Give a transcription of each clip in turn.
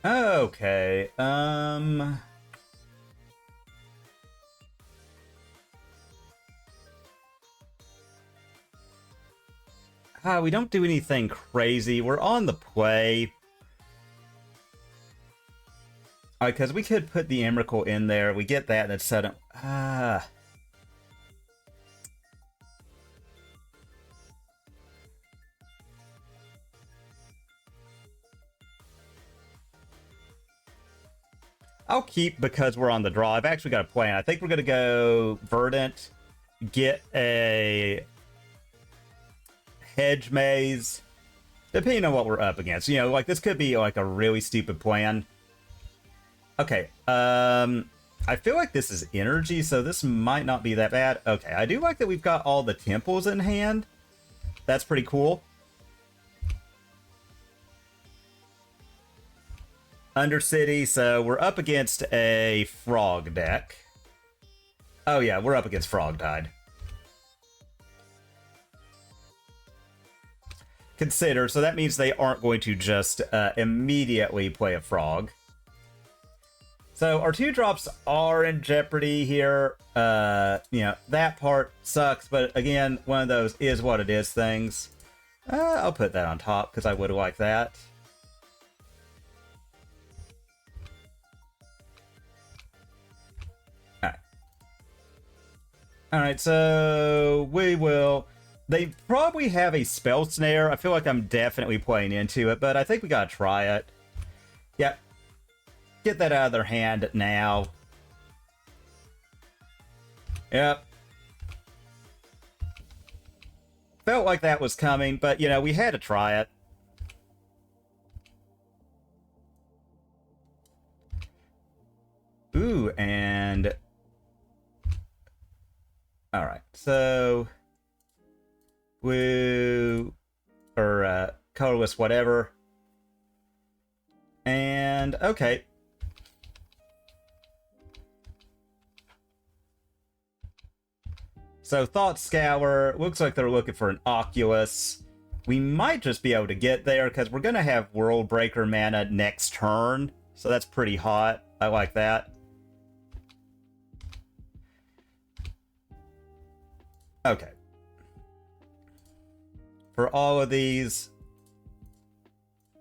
Okay, we don't do anything crazy. We're on the play. Alright, because we could put the Emrakul in there. We get that, and it's sudden. I'll keep because we're on the draw. I've actually got a plan. I think we're going to go Verdant, get a Hedge Maze, depending on what we're up against. You know, like, this could be, like, a really stupid plan. Okay, I feel like this is energy, so this might not be that bad. Okay, I do like that we've got all the temples in hand. That's pretty cool. Undercity, so we're up against a frog deck. Oh yeah, we're up against Frog Tide. Consider, so that means they aren't going to just immediately play a frog. So our 2-drops are in jeopardy here. You know, that part sucks, but again, one of those is what it is things. I'll put that on top because I would like that. Alright, so we will... They probably have a spell snare. I feel like I'm definitely playing into it, but I think we gotta try it. Yep. Get that out of their hand now. Yep. Felt like that was coming, but, you know, we had to try it. Ooh, and... Alright, so... Woo... Or, colorless whatever. And, okay. So, Thought Scour, looks like they're looking for an Oculus. We might just be able to get there, because we're going to have World Breaker mana next turn. So that's pretty hot. I like that. Okay. For all of these,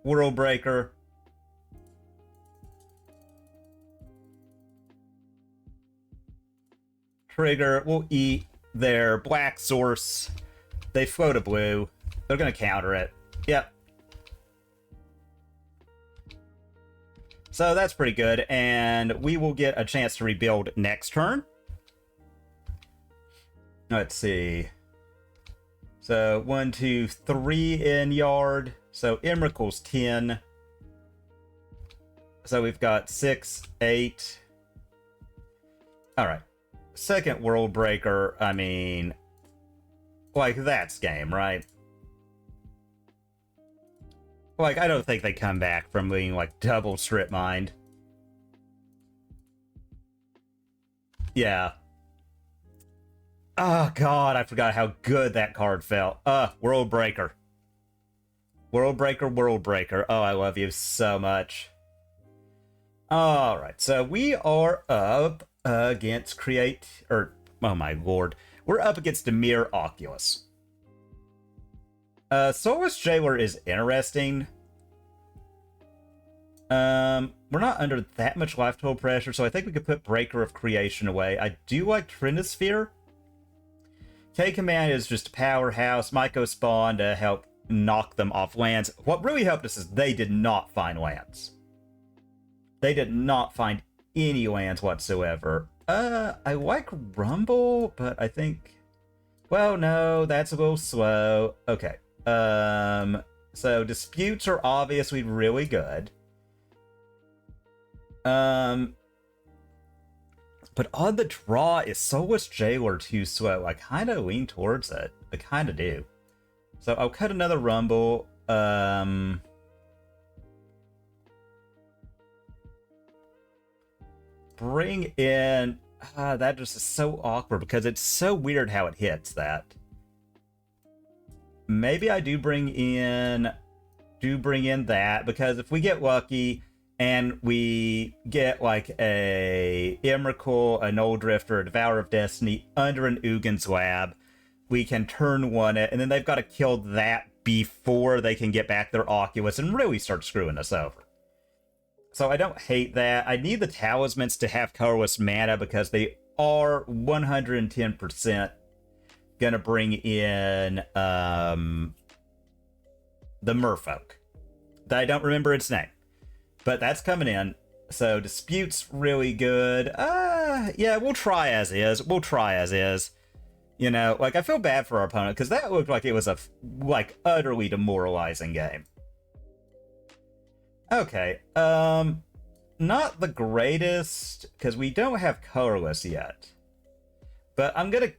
World Breaker. Trigger, we'll eat their black source. They float a blue. They're going to counter it. Yep. So that's pretty good, and we will get a chance to rebuild next turn. Let's see. So 1, 2, 3 in yard. So Emrakul's 10. So we've got 6, 8. Alright. Second World Breaker, I mean, like, that's game, right? Like, I don't think they come back from being, like, double strip mined. Yeah. Oh, God, I forgot how good that card felt. World Breaker. World Breaker, World Breaker. Oh, I love you so much. Alright, so we are up against oh my lord. We're up against Dimir Frogulus. Soulless Jailer is interesting. We're not under that much life total pressure, so I think we could put Breaker of Creation away. I do like Trinisphere. K-Command is just a powerhouse. Myco Spawn to help knock them off lands. What really helped us is they did not find lands. They did not find any lands whatsoever. I like Rumble, but I think... Well, no, that's a little slow. Okay. So Disputes are obviously really good. But on the draw, is Soulless Jailer too slow? I kind of lean towards it. I kind of do. So I'll cut another Rumble. Bring in... that just is so awkward because it's so weird how it hits that. Maybe I do bring in that, because if we get lucky, and we get like a Emrakul, a Null Drifter, a Devourer of Destiny under an Ugin's Lab. We can turn one it, and then they've got to kill that before they can get back their Oculus and really start screwing us over. So I don't hate that. I need the Talismans to have colorless mana because they are 110% gonna bring in the Merfolk. I don't remember its name, but that's coming in. So Dispute's really good. Yeah, we'll try as is. We'll try as is. You know, like, I feel bad for our opponent because that looked like it was a like utterly demoralizing game. Okay, not the greatest because we don't have colorless yet, but I'm gonna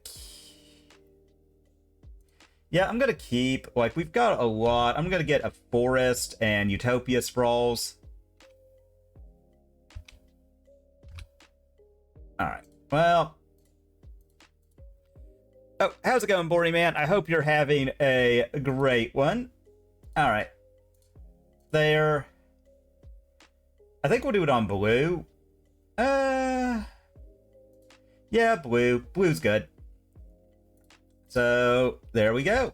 keep, like, we've got a lot. I'm gonna get a Forest and Utopia Sprawls. Alright, well. Oh, how's it going, Boarding Man? I hope you're having a great one. Alright. There. I think we'll do it on blue. Yeah, blue. Blue's good. So, there we go.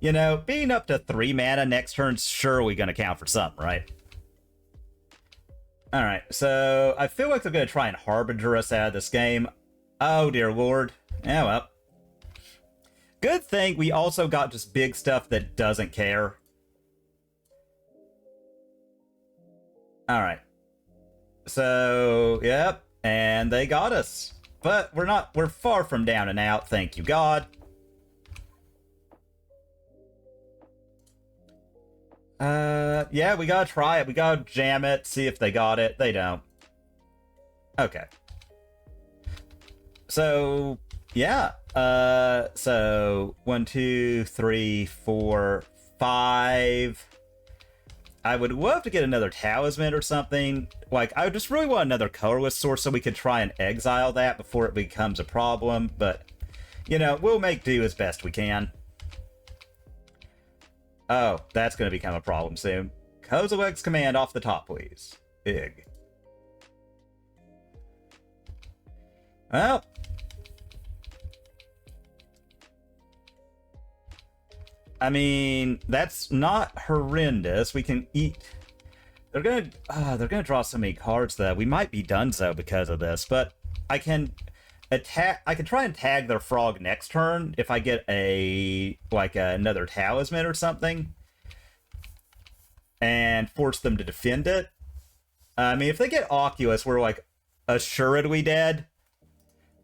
You know, being up to 3 mana next turn's surely gonna count for something, right? Alright, so I feel like they're gonna try and Harbinger us out of this game. Oh, dear lord. Yeah, well. Good thing we also got just big stuff that doesn't care. Alright. So, yep, and they got us. But we're far from down and out, thank you God. Yeah, we gotta try it. We gotta jam it, see if they got it. They don't. Okay. So, yeah. So 1, 2, 3, 4, 5. I would love to get another talisman or something. Like, I just really want another colorless source so we could try and exile that before it becomes a problem. But, you know, we'll make do as best we can. Oh, that's going to become a problem soon. Kozilek's command off the top, please. Big. Well. I mean, that's not horrendous. We can eat. They're gonna draw so many cards that we might be donezo because of this. But I can attack. I can try and tag their frog next turn if I get another talisman or something, and force them to defend it. I mean, if they get Oculus, we're like assuredly dead.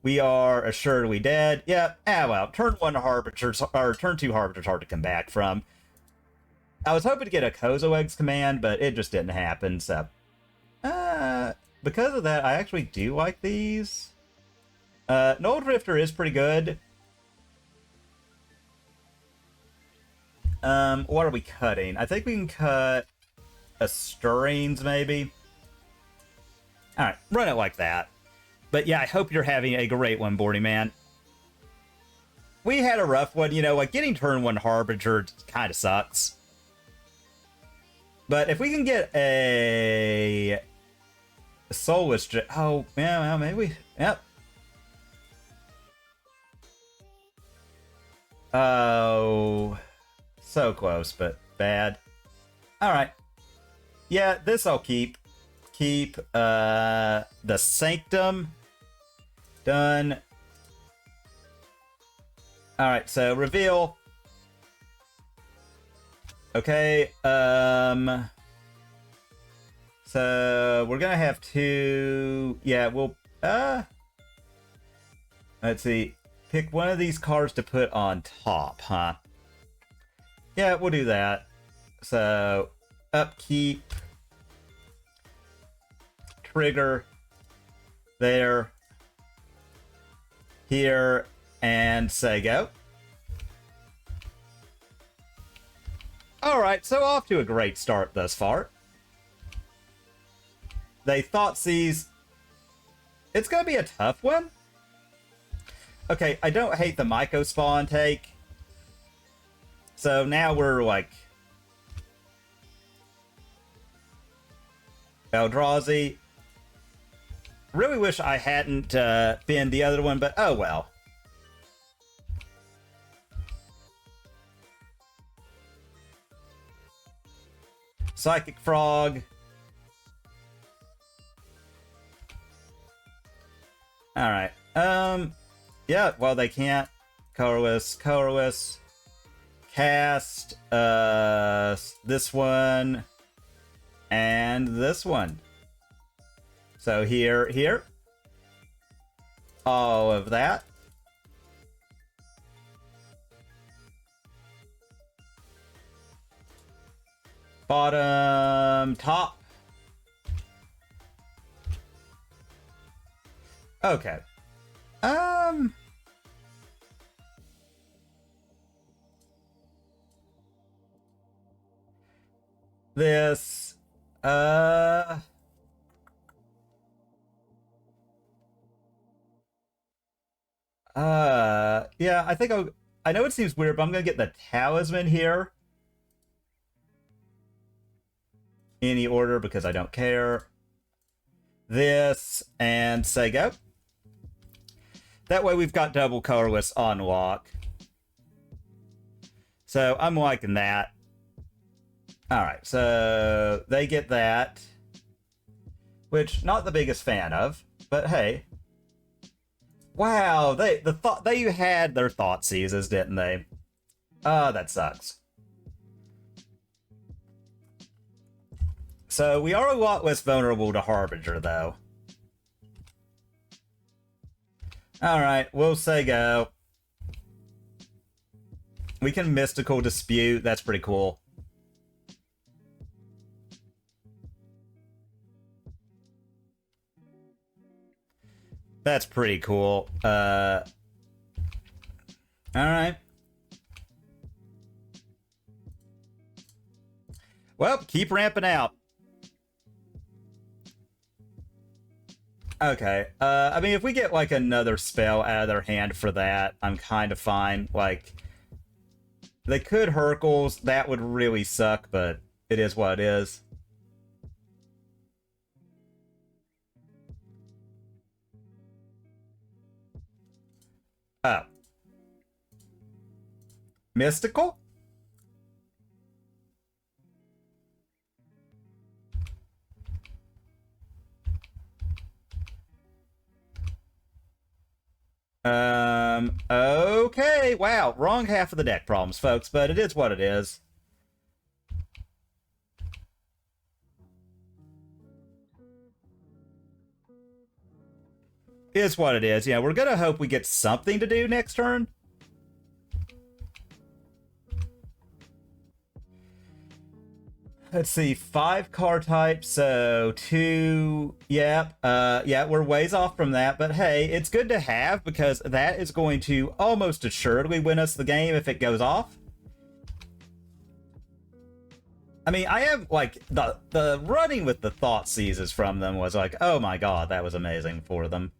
We are assuredly dead. Yeah, well, turn 1 Harbinger's, or turn 2 Harbinger's hard to come back from. I was hoping to get a Kozilek's command, but it just didn't happen, so. Because of that, I actually do like these. Null Drifter is pretty good. What are we cutting? I think we can cut a Stirrings, maybe. Alright, run it like that. But yeah, I hope you're having a great one, Boarding Man. We had a rough one, you know, like getting turn 1 Harbinger kind of sucks. But if we can get a Soulless... Oh, yeah, well, maybe we... Yep. Oh, so close, but bad. Alright. Yeah, this I'll keep. Keep the Sanctum. Done. Alright, so reveal. Okay, so we're gonna have to, yeah, we'll, let's see, pick one of these cards to put on top, huh? Yeah, we'll do that. So, upkeep, trigger, there, here, and say go. Alright, so off to a great start thus far. They Thoughtseize. It's gonna be a tough one. Okay, I don't hate the Myco spawn take. So now we're like... Eldrazi. Really wish I hadn't been the other one, but oh well. Psychic Frog. Alright. Yeah, well, they can't. Colorless. Cast this one and this one. So here. All of that. Bottom, top. Okay. This, yeah, I think I know it seems weird, but I'm gonna get the talisman here. Any order because I don't care. This and say go. That way we've got double colorless on lock. So I'm liking that. Alright, so they get that. Which, not the biggest fan of, but hey. Wow, they had their thought seizes, didn't they? That sucks. So we are a lot less vulnerable to Harbinger, though. Alright, we'll say go. We can Mystical Dispute, that's pretty cool. That's pretty cool. Alright. Well, keep ramping out. Okay. I mean, if we get, like, another spell out of their hand for that, I'm kind of fine. Like, they could Hercules. That would really suck, but it is what it is. Oh. Mystical? Okay. Wow, wrong half of the deck problems, folks, but it is what it is. Is what it is. Yeah, we're gonna hope we get something to do next turn. Let's see, 5 card types, so 2, yep, yeah, we're ways off from that, but hey, it's good to have, because that is going to almost assuredly win us the game if it goes off. I mean, I have, like, the running with the thought seizes from them was like, oh my god, that was amazing for them.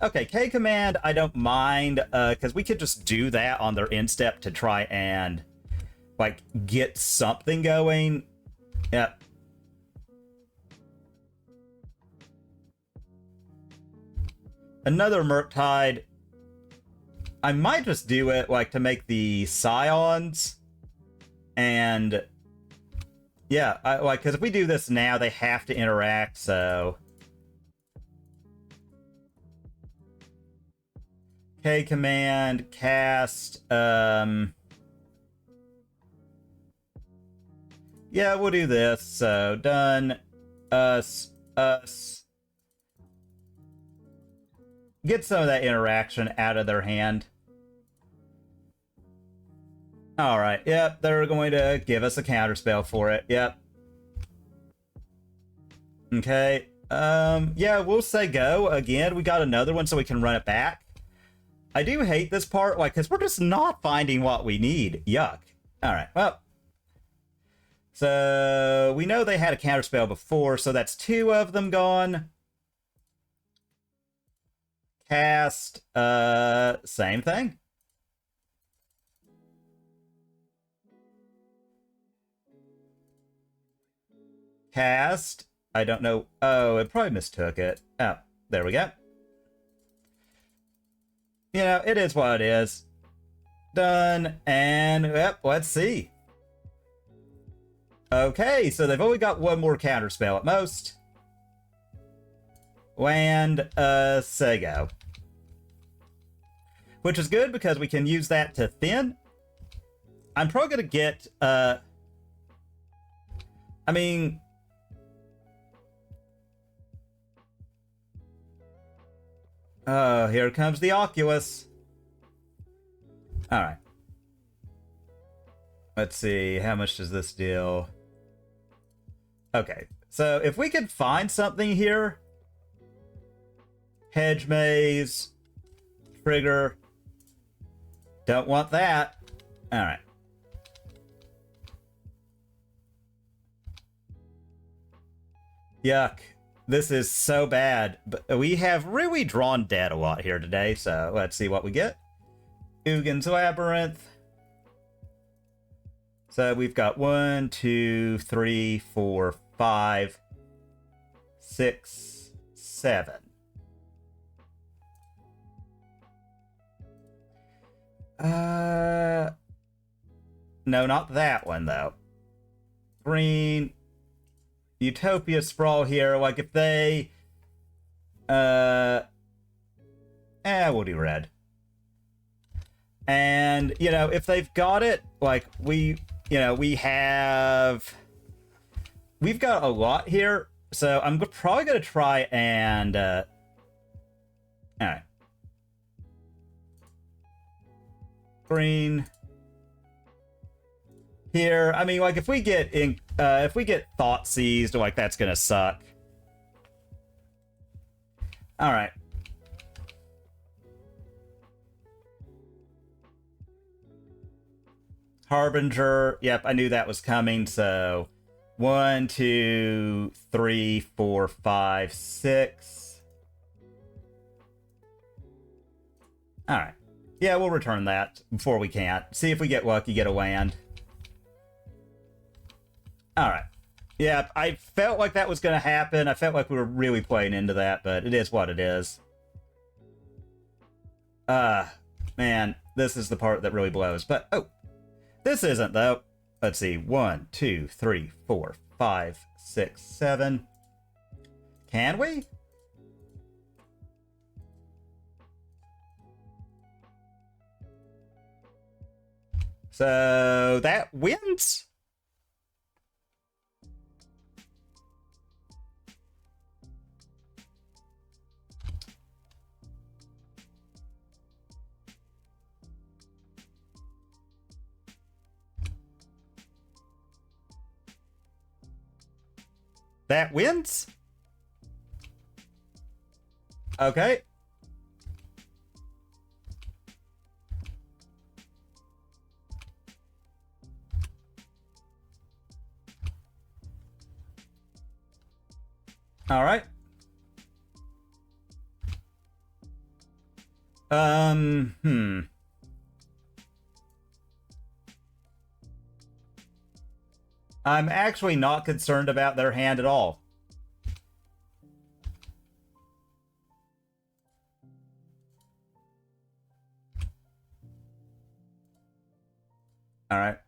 Okay, K command, I don't mind, because we could just do that on their instep to try and, like, get something going. Yep. Another Murktide. I might just do it, like, to make the Scions. And yeah, like, because if we do this now, they have to interact, so K command, cast, yeah, we'll do this. So, done. Us. Get some of that interaction out of their hand. Alright, yep, they're going to give us a counterspell for it. Yep. Okay. Yeah, we'll say go. Again, we got another one so we can run it back. I do hate this part, like, because we're just not finding what we need. Yuck. Alright, well. So, we know they had a counterspell before, so that's 2 of them gone. Cast, same thing. Cast, I don't know. Oh, it probably mistook it. Oh, there we go. You know, it is what it is. Done. And, yep, let's see. Okay, so they've only got one more counterspell at most. Land Sego. Which is good because we can use that to thin. I'm probably going to get, I mean... Oh, here comes the Oculus. Alright. Let's see, how much does this deal? Okay, so if we could find something here... Hedge Maze... Trigger... Don't want that. Alright. Yuck. This is so bad. But we have really drawn dead a lot here today, so let's see what we get. Uggin's Labyrinth. So we've got 1, 2, 3, 4, 5, 6, 7. No, not that one, though. Green. Utopia Sprawl here. Like, if they... we'll do red. And, you know, if they've got it, like, we... You know, we've got a lot here. So I'm probably going to try and... Alright. Green... Here, I mean, like, if we get Thought Seized, like, that's gonna suck. Alright. Harbinger, yep, I knew that was coming, so 1, 2, 3, 4, 5, 6. Alright. Yeah, we'll return that before we can't. See if we get lucky, get a land. Alright. Yeah, I felt like that was going to happen. I felt like we were really playing into that, but it is what it is. Man, this is the part that really blows. But, oh, this isn't, though. Let's see. 1, 2, 3, 4, 5, 6, 7. Can we? So, that wins? That wins? Okay. All right. I'm actually not concerned about their hand at all. All right.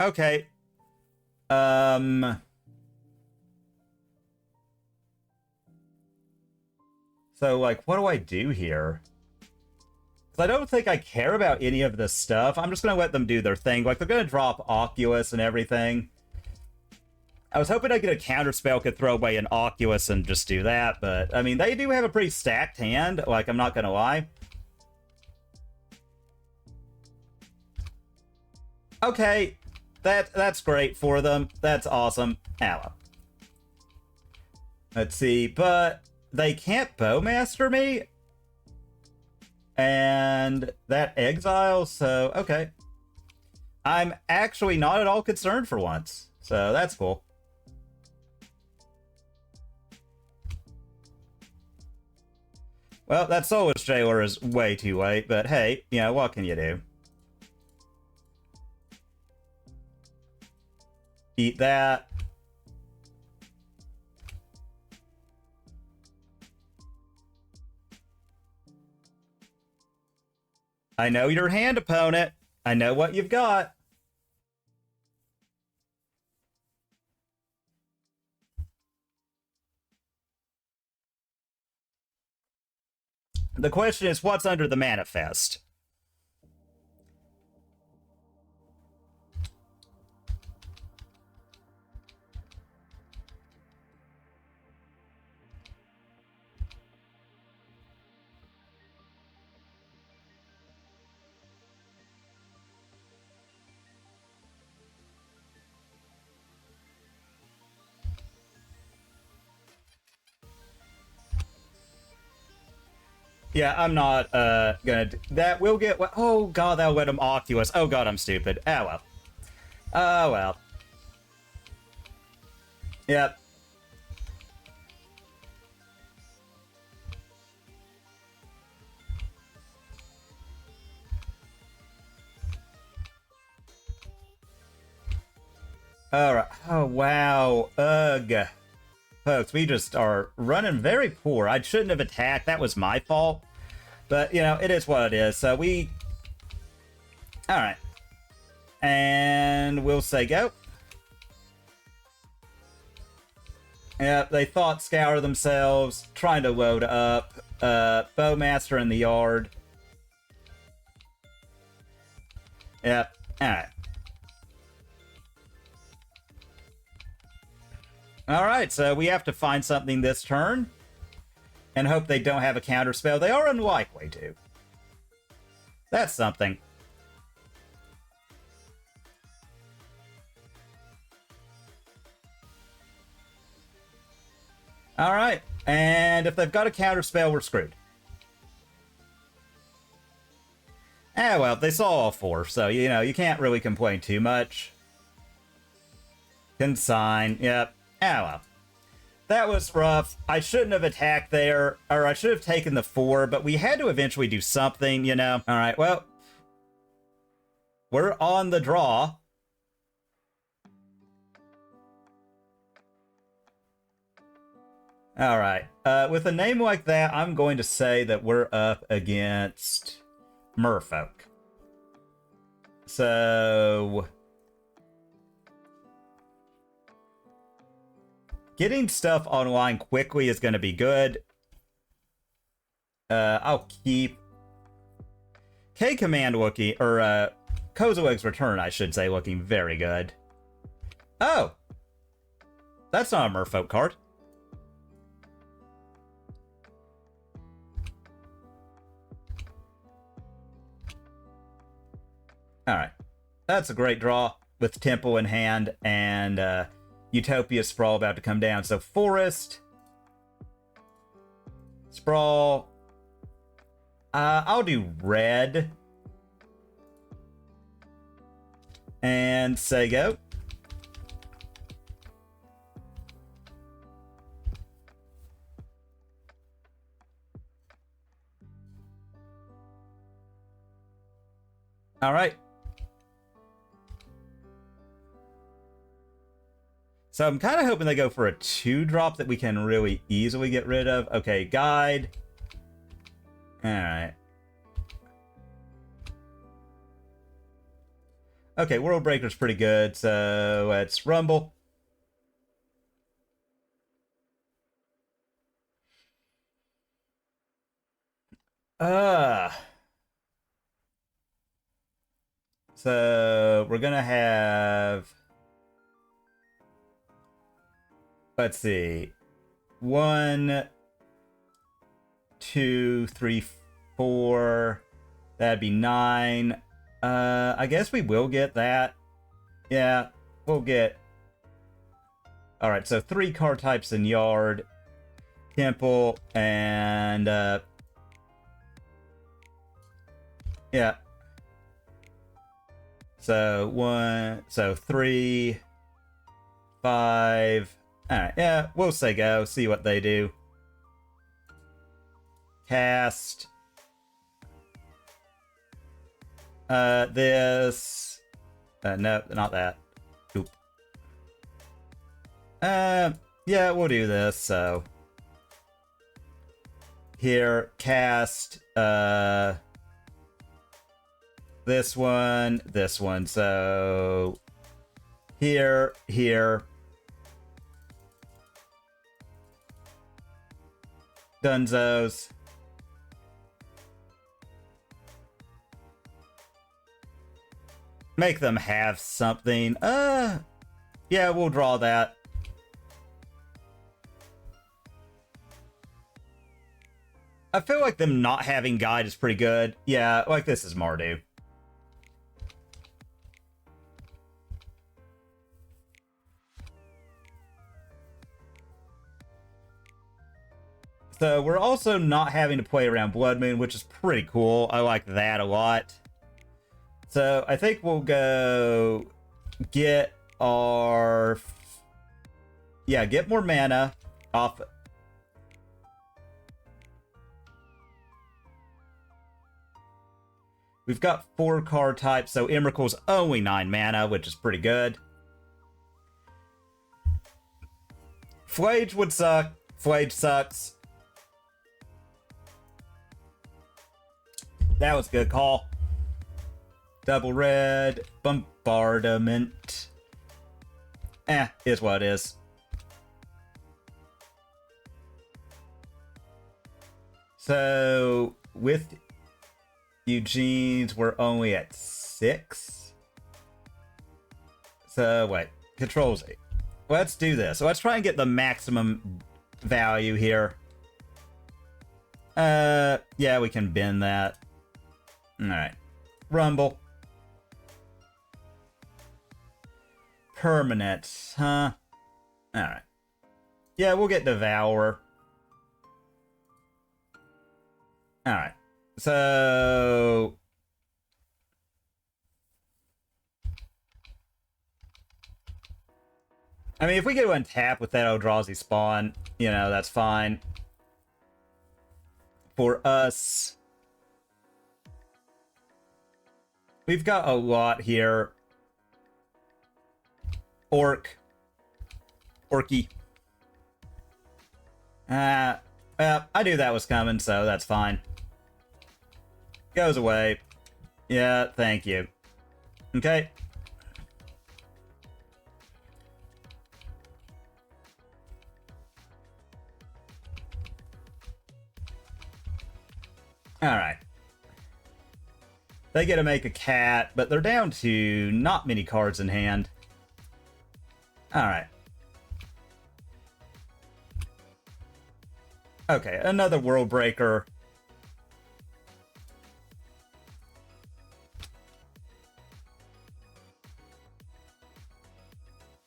Okay. So, like, what do I do here? I don't think I care about any of this stuff. I'm just going to let them do their thing. Like, they're going to drop Oculus and everything. I was hoping I'd get a counterspell, could throw away an Oculus and just do that, but, I mean, they do have a pretty stacked hand, like, I'm not going to lie. Okay, that's great for them. That's awesome. Ow. Let's see, but they can't Bowmaster me? And that exile, so, okay. I'm actually not at all concerned for once, so that's cool. Well, that Soulless Jailer is way too late, but hey, you know, what can you do? Eat that. I know your hand, opponent. I know what you've got. The question is, what's under the manifest? Yeah, I'm not gonna do that. Will get. Oh god, that'll let him Oculus. Oh god, I'm stupid. Oh well. Oh well. Yep. Alright. Oh wow. Ugh. Folks, we just are running very poor. I shouldn't have attacked. That was my fault. But, you know, it is what it is. So we... Alright. And we'll say go. Yep, they thought scour themselves, trying to load up. Bowmaster in the yard. Yep, alright. Alright, so we have to find something this turn. And hope they don't have a counterspell. They are unlikely to. That's something. Alright, and if they've got a counterspell, we're screwed. Ah, well, they saw all four, so, you know, you can't really complain too much. Consign, yep. Ah, well. That was rough. I shouldn't have attacked there, or I should have taken the 4, but we had to eventually do something, you know? Alright, well. We're on the draw. Alright, with a name like that, I'm going to say that we're up against Merfolk. So... getting stuff online quickly is going to be good. I'll keep K-Command looking, or Kozilek's Return, I should say, looking very good. Oh! That's not a Merfolk card. Alright. That's a great draw with Temple in hand and Utopia Sprawl about to come down. So Forest, Sprawl. I'll do red. And say go. All right. So I'm kind of hoping they go for a 2-drop that we can really easily get rid of. Okay, Guide. Alright. Okay, World Breaker's pretty good, so let's Rumble. So we're gonna have... let's see. 1, 2, 3, 4. That'd be 9. I guess we will get that. Yeah, we'll get... alright, so 3 card types in Yard. Temple, and... yeah. So 3, 5... alright, yeah, we'll say go, see what they do. Cast. This. No, not that. Oop. Yeah, we'll do this, so. Here, cast, this one, so. Here. Dunzos. Make them have something. Yeah, we'll draw that. I feel like them not having guide is pretty good. Yeah, like this is Mardu. So we're also not having to play around Blood Moon, which is pretty cool. I like that a lot. So I think we'll go get our... Yeah, get more mana off... We've got 4 card types, so Emrakul's only 9 mana, which is pretty good. Flage would suck. Flage sucks. That was a good call. Double red. Bombardment. Is what it is. So, with Eugene's, we're only at 6. So, wait. Controls 8. Let's do this. So let's try and get the maximum value here. Yeah, we can bend that. Alright. Rumble. Permanent, huh? Alright. Yeah, we'll get Devourer. Alright. So... I mean, if we get to untap with that Eldrazi spawn, you know, that's fine. For us... We've got a lot here. Orky. Well, I knew that was coming, so that's fine. Goes away. Yeah, thank you. Okay. Alright. They get to make a cat, but they're down to not many cards in hand. Alright. Okay, another World Breaker.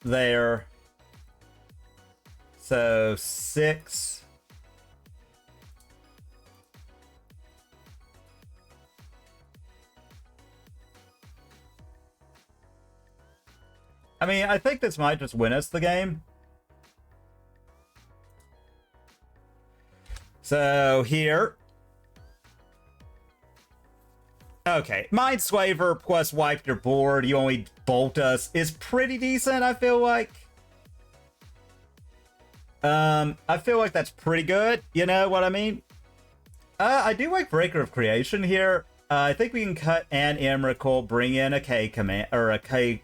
There. So, 6. I mean, I think this might just win us the game. So, here. Okay, Mindswaver plus wipe your board, you only bolt us, is pretty decent, I feel like. I feel like that's pretty good, you know what I mean? I do like Breaker of Creation here. I think we can cut an Emrakul, bring in a K command, or a K...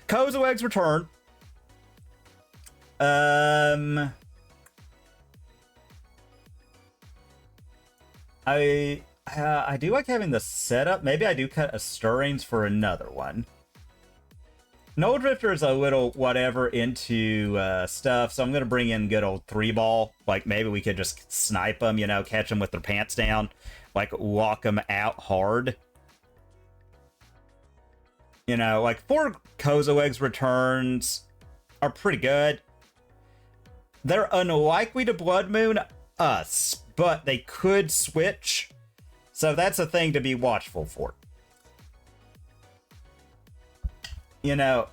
Kozilek's Return. I do like having the setup. Maybe I do cut a Stirrings for another one. Null Drifter is a little whatever into stuff, so I'm going to bring in good old 3-ball. Like, maybe we could just snipe them, you know, catch them with their pants down. Like, walk them out hard. You know, like, 4 Kozilek's Returns are pretty good. They're unlikely to Blood Moon us, but they could switch. So that's a thing to be watchful for. You know.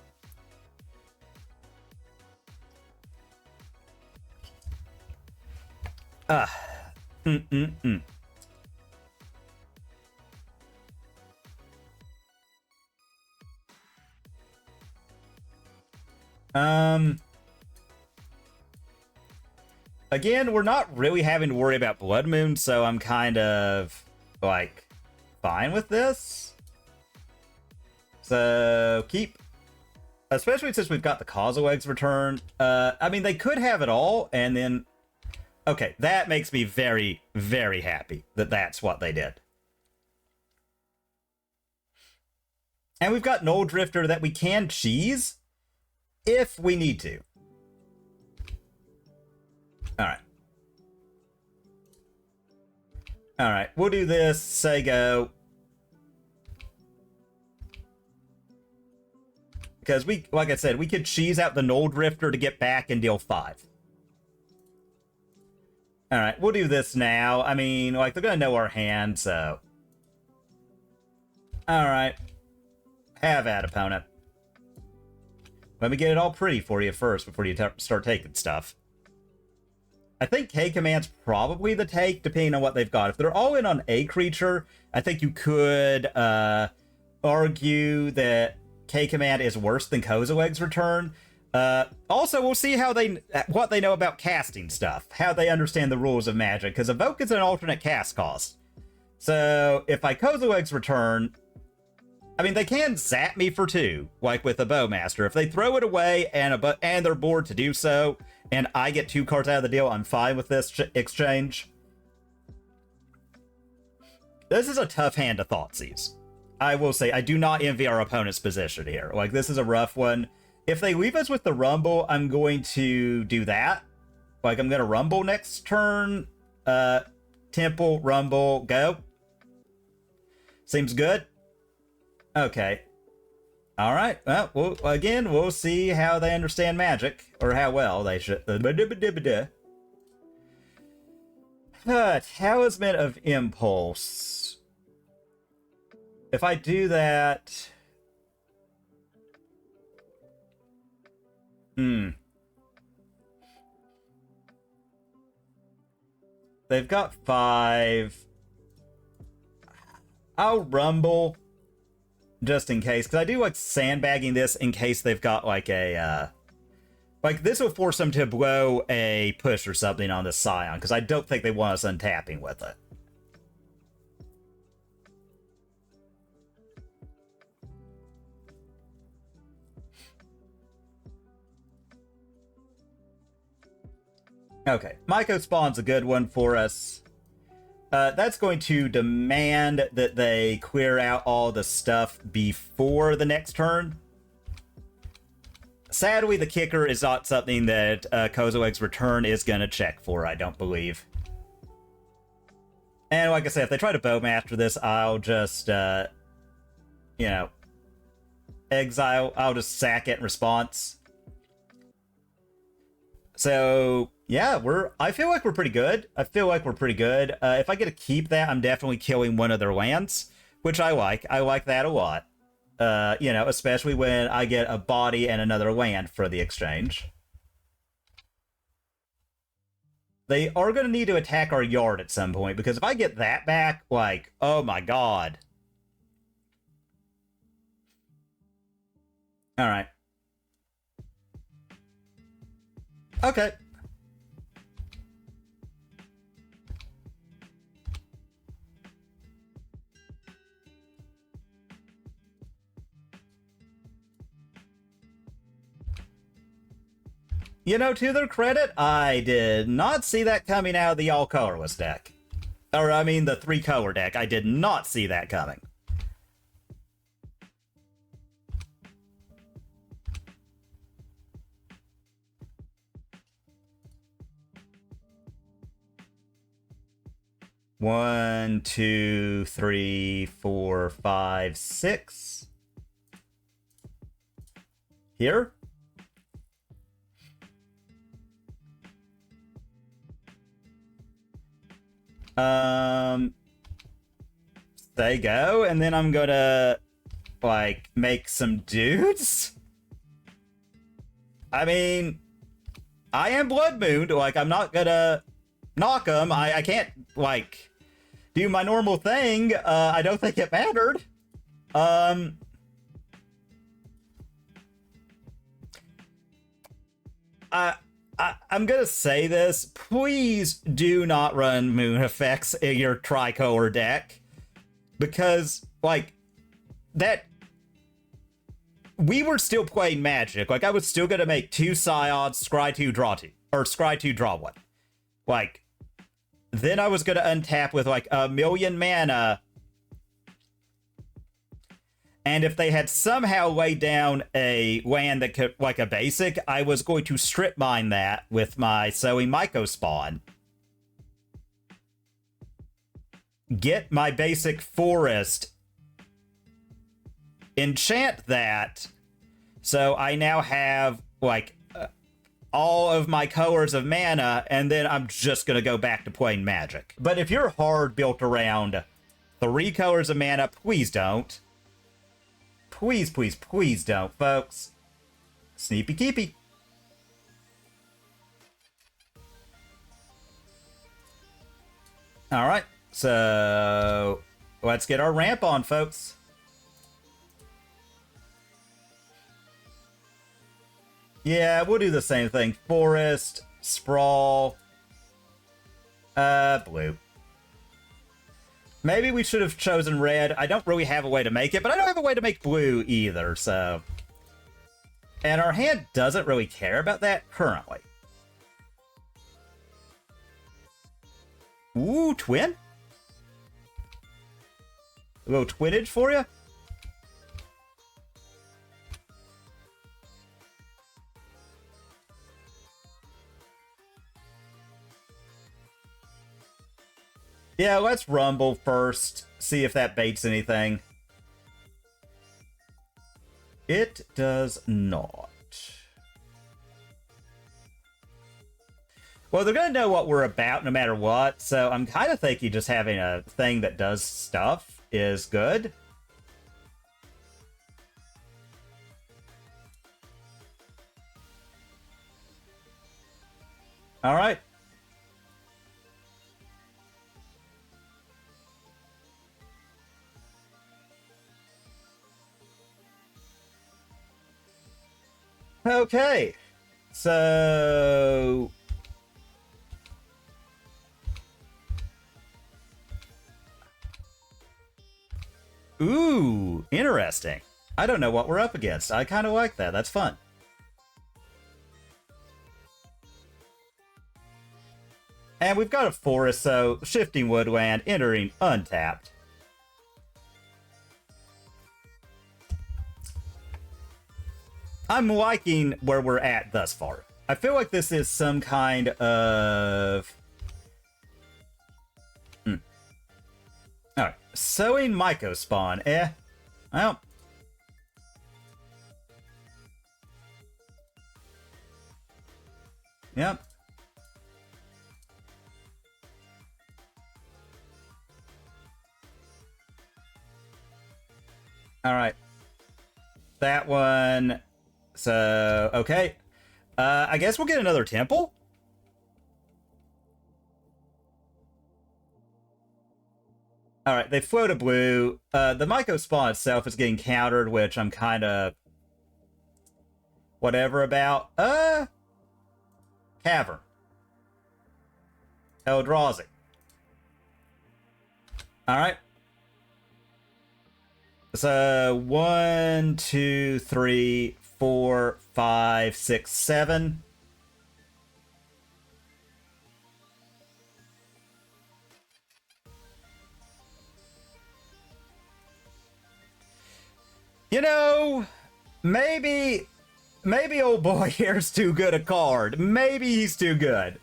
Again, we're not really having to worry about Blood Moon, so I'm kind of, like, fine with this. So, keep. Especially since we've got the Causal Eggs return. I mean, they could have it all, and then... Okay, that makes me very, very happy that that's what they did. And we've got Null Drifter that we can cheese if we need to. Alright. Alright, we'll do this, say go. Because we, like I said, we could cheese out the Null Drifter to get back and deal 5. Alright, we'll do this now. I mean, like, they're gonna know our hand, so... Alright. Have at, opponent. Let me get it all pretty for you first before you start taking stuff. I think K-Command's probably the take, depending on what they've got. If they're all in on a creature, I think you could argue that K-Command is worse than Kozilek's return. Also, we'll see how what they know about casting stuff, how they understand the rules of Magic, because Evoke is an alternate cast cost. So, if I Kozilek's return, I mean, they can zap me for 2, like with a Bowmaster. If they throw it away and they're bored to do so, and I get 2 cards out of the deal, I'm fine with this exchange. This is a tough hand to Thoughtseize. I will say, I do not envy our opponent's position here. Like, this is a rough one. If they leave us with the Rumble, I'm going to do that. Like, I'm going to Rumble next turn. Temple, Rumble, go. Seems good. Okay. Alright, well, we'll see how they understand Magic, or how well they should... Talisman of Impulse. If I do that... They've got 5. I'll Rumble... just in case, because I do like sandbagging this in case they've got like a, like this will force them to blow a push or something on this Scion, because I don't think they want us untapping with it. Okay, Myco Spawn's a good one for us. That's going to demand that they clear out all the stuff before the next turn. Sadly, the kicker is not something that Kozilek's return is going to check for, I don't believe. And like I said, if they try to Bowmaster this, I'll just, you know, exile. I'll just sack it in response. So... yeah, I feel like we're pretty good. If I get to keep that, I'm definitely killing one of their lands, which I like. I like that a lot. You know, especially when I get a body and another land for the exchange. They are going to need to attack our yard at some point, because if I get that back, like, oh my god. Alright. Okay. You know, to their credit, I did not see that coming out of the all-colorless deck. Or, I mean, the 3-color deck. I did not see that coming. One, 2, 3, 4, 5, 6. Here. They go, and then I'm gonna, like, make some dudes? I mean, I am Blood Mooned, like, I'm not gonna knock them. I can't, like, do my normal thing. I don't think it mattered. I'm gonna say this. Please do not run moon effects in your tricolor deck. Because, like, that... We were still playing Magic. Like, I was still gonna make 2 Scions, scry 2, draw 2. Or scry 2, draw 1. Like, then I was gonna untap with, like, 1,000,000 mana. And if they had somehow laid down a land that could, like a basic, I was going to strip mine that with my Sowing Myco spawn. Get my basic forest. Enchant that. So I now have, like, all of my colors of mana, and then I'm just going to go back to playing Magic. But if you're hard built around 3 colors of mana, please don't. Please, please, please don't, folks. Sneepy keepy. All right, so let's get our ramp on, folks. Yeah, we'll do the same thing. Forest, Sprawl, blue. Maybe we should have chosen red. I don't really have a way to make it, but I don't have a way to make blue either, so... And our hand doesn't really care about that currently. Ooh, twin? A little twinnage for you? Yeah, let's rumble first. See if that baits anything. It does not. Well, they're going to know what we're about no matter what, so I'm kind of thinking just having a thing that does stuff is good. All right. Okay, so... Ooh, interesting. I don't know what we're up against. I kind of like that. That's fun. And we've got a forest, so shifting woodland, entering untapped. I'm liking where we're at thus far. I feel like this is some kind of... Alright, Sowing Myco spawn. Well... Yep. Alright. That one... So, okay. I guess we'll get another temple. Alright, they float a blue. The Myco spawn itself is getting countered, which I'm kind of... whatever about. Cavern. Eldrazi. Alright. So, 1, 2, 3, 4, 5, 6, 7. You know, maybe old boy here's too good a card. Maybe he's too good.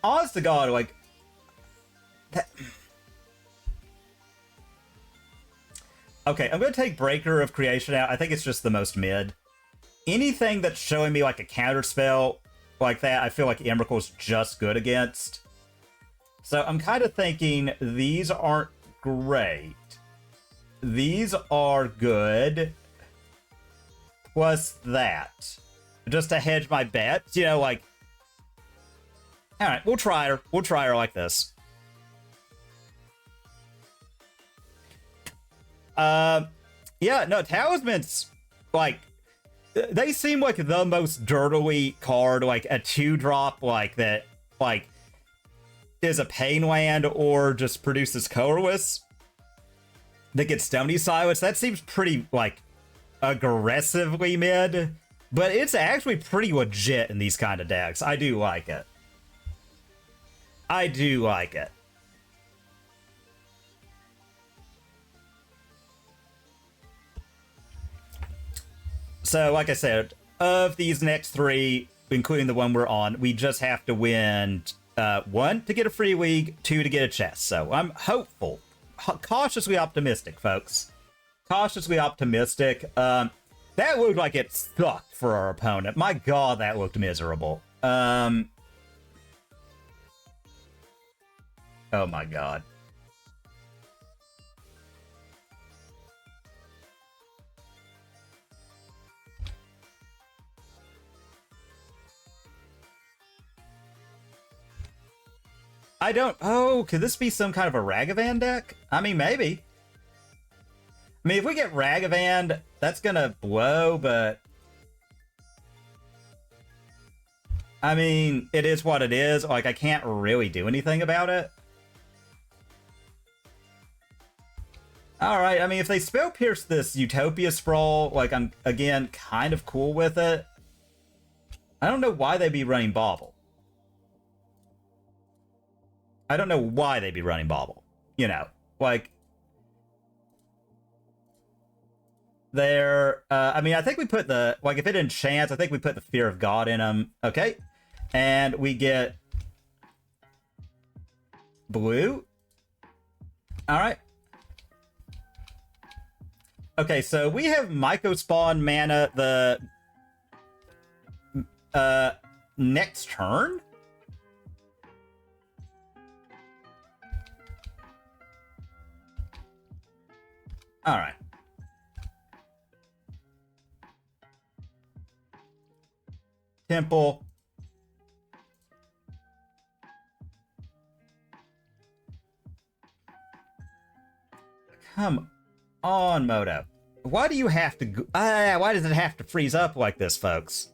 Honest to God, like... That... Okay, I'm going to take Breaker of Creation out. I think it's just the most mid. Anything that's showing me like a counter spell like that, I feel like Emrakul's just good against. So I'm kind of thinking these aren't great. These are good. Plus that. Just to hedge my bets, you know, like... Alright, we'll try her. We'll try her like this. Yeah, no, Talisman's, like, they seem like the most dirtily card, like a 2-drop, like that, like is a pain land or just produces colorless that gets Stony Silence. That seems pretty like aggressively mid, but it's actually pretty legit in these kind of decks. I do like it. I do like it. So, like I said, of these next 3, including the one we're on, we just have to win 1 to get a free league, 2 to get a chest. So I'm hopeful, cautiously optimistic, folks. Cautiously optimistic. That looked like it sucked for our opponent. My God, that looked miserable. Oh my God. I don't... Oh, could this be some kind of a Ragavan deck? I mean, maybe. I mean, if we get Ragavan, that's gonna blow, but... I mean, it is what it is. Like, I can't really do anything about it. Alright, I mean, if they Spell Pierce this Utopia Sprawl, like, I'm, again, kind of cool with it. I don't know why they'd be running Bauble. I don't know why they'd be running Bauble. You know, like... There, I mean, I think we put the... Like, if it enchants, I think we put the Fear of God in them. Okay. And we get... blue. Alright. Okay, so we have Myco Spawn mana the... next turn? Alright. Temple. Come on, Moto. Why do you have to... why does it have to freeze up like this, folks?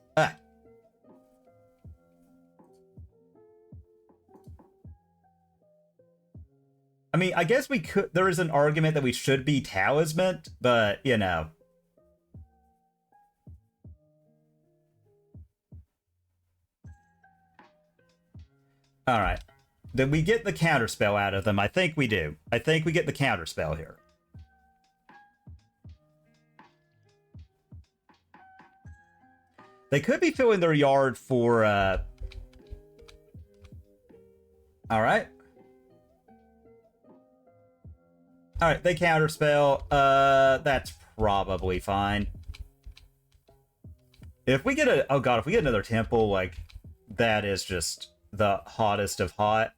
I mean, I guess we could... There is an argument that we should be Talisman, but, you know... Alright. Did we get the counterspell out of them? I think we do. I think we get the counterspell here. They could be filling their yard for, Alright. Alright, they counterspell. That's probably fine. If we get a... Oh god, if we get another temple, like, that is just the hottest of hot.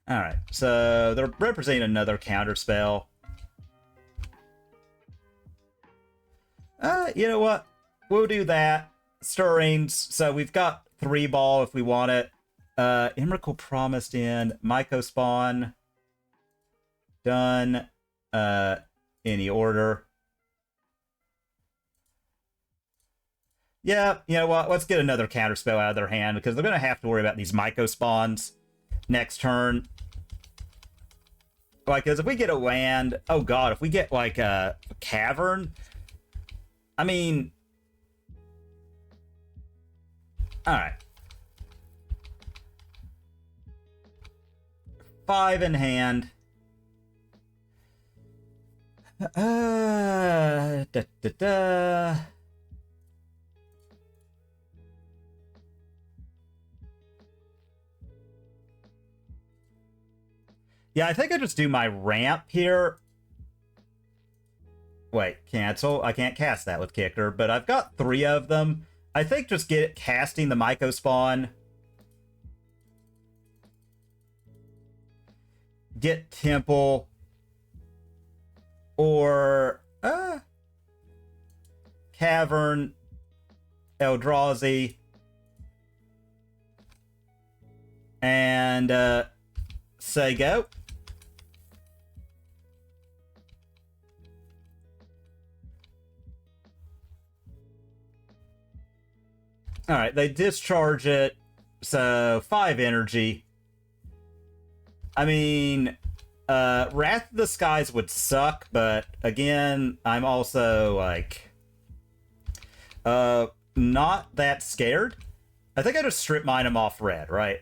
Alright, so they're representing another counterspell. You know what? We'll do that. Stirrings. So we've got 3 ball if we want it. Emrakul Promised in. Myco Spawn. Done. Any order. Yeah, you know what? Let's get another counterspell out of their hand because they're going to have to worry about these Myco Spawns next turn. Like, because if we get a land... Oh god, if we get, like, a cavern... I mean... Alright. 5 in hand. Da, da, da. Yeah, I think I just do my ramp here. Wait, cancel. I can't cast that with Kicker, but I've got 3 of them. I think just casting the Myco Spawn. Get Temple. Or... Cavern. Eldrazi. And, say go. All right, they discharge it, so 5 energy. I mean, Wrath of the Skies would suck, but again, I'm also, like, not that scared. I think I just strip mine him off red, right?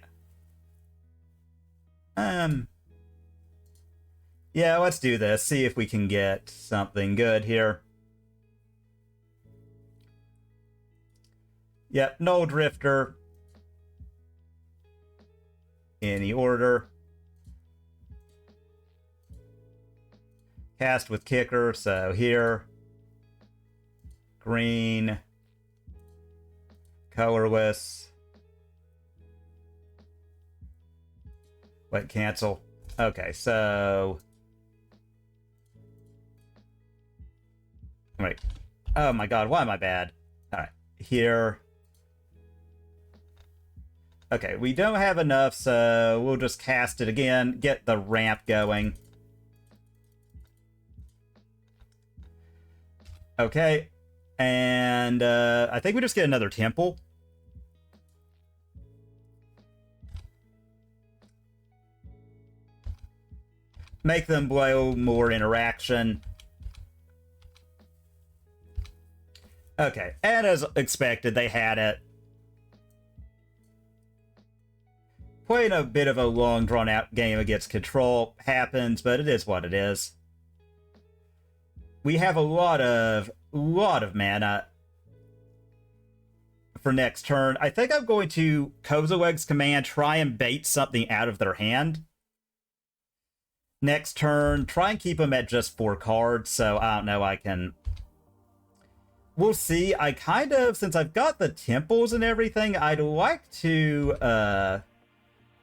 Yeah, let's do this. See if we can get something good here. Yep, Null Drifter. Any order. Cast with Kicker, so here. Green. Colorless. Wait, cancel. Okay, so... Wait. Oh my god, why am I bad? Alright, here. Okay, we don't have enough, so we'll just cast it again, get the ramp going. Okay, and I think we just get another temple. Make them blow more interaction. Okay, and as expected, they had it. Playing a bit of a long, drawn-out game against Control happens, but it is what it is. We have a lot of mana for next turn. I think I'm going to Kozilek's command, try and bait something out of their hand. Next turn, try and keep them at just 4 cards, so I don't know, I can... We'll see. I kind of, since I've got the temples and everything, I'd like to,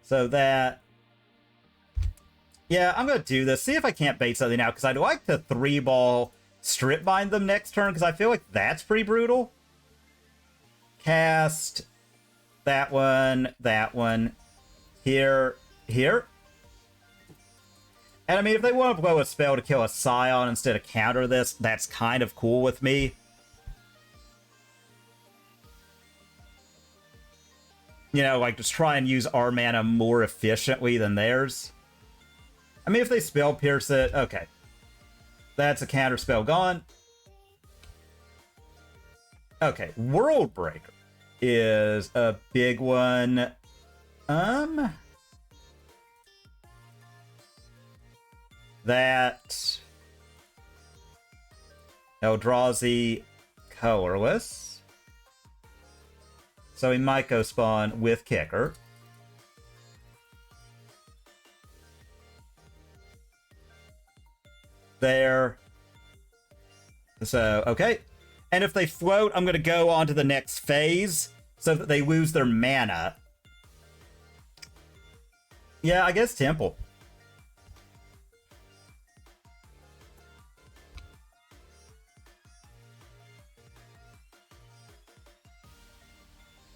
so that... Yeah, I'm going to do this. See if I can't bait something out, because I'd like to 3-ball strip bind them next turn, because I feel like that's pretty brutal. Cast that one, here. And I mean, if they want to blow a spell to kill a Scion instead of counter this, that's kind of cool with me. You know, like, just try and use our mana more efficiently than theirs. I mean, if they spell pierce it, okay. That's a counter spell gone. Okay, World Breaker is a big one. That Eldrazi colorless. So he might go spawn with Kicker. There. So, okay. And if they float, I'm going to go on to the next phase so that they lose their mana. Yeah, I guess Temple.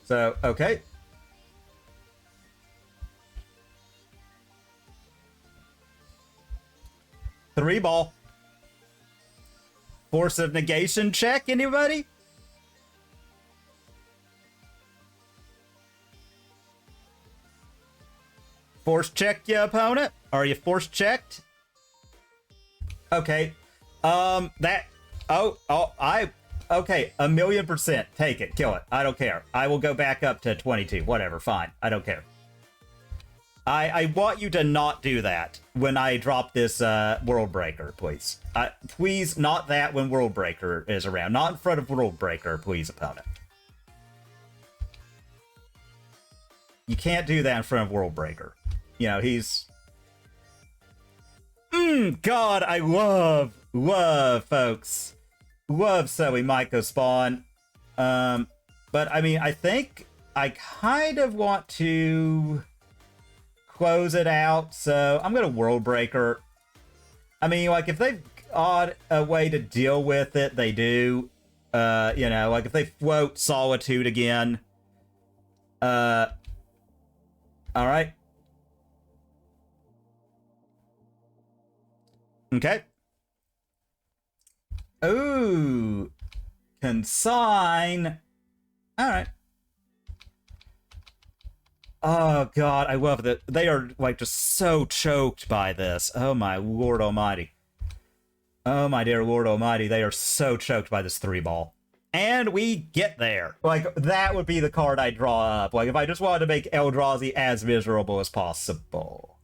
So, okay. Three ball. Force of negation check, anybody? Force check your opponent? Are you force checked? Okay. Okay, 1,000,000%. Take it. Kill it. I don't care. I will go back up to 22. Whatever. Fine. I don't care. I want you to not do that when I drop this World Breaker, please. Please, not that when World Breaker is around. Not in front of World Breaker, please, opponent. You can't do that in front of World Breaker. You know, he's... God, I love, folks. Love so he might go spawn. But, I mean, I think I kind of want to close it out, so I'm gonna World Breaker. I mean, like, if they've got a way to deal with it, they do. You know, like, if they float Solitude again. Alright. Okay. Ooh. Consign. Alright. Oh god, I love that. They are like just so choked by this. Oh my lord almighty. Oh my dear lord almighty, they are so choked by this 3-ball. And we get there. Like, that would be the card I draw up. Like, if I just wanted to make Eldrazi as miserable as possible.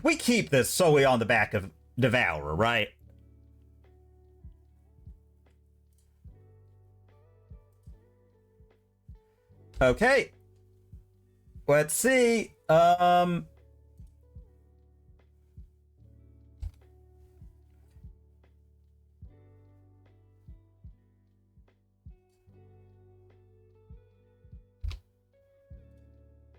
We keep this solely on the back of Devourer, right? Okay. Let's see.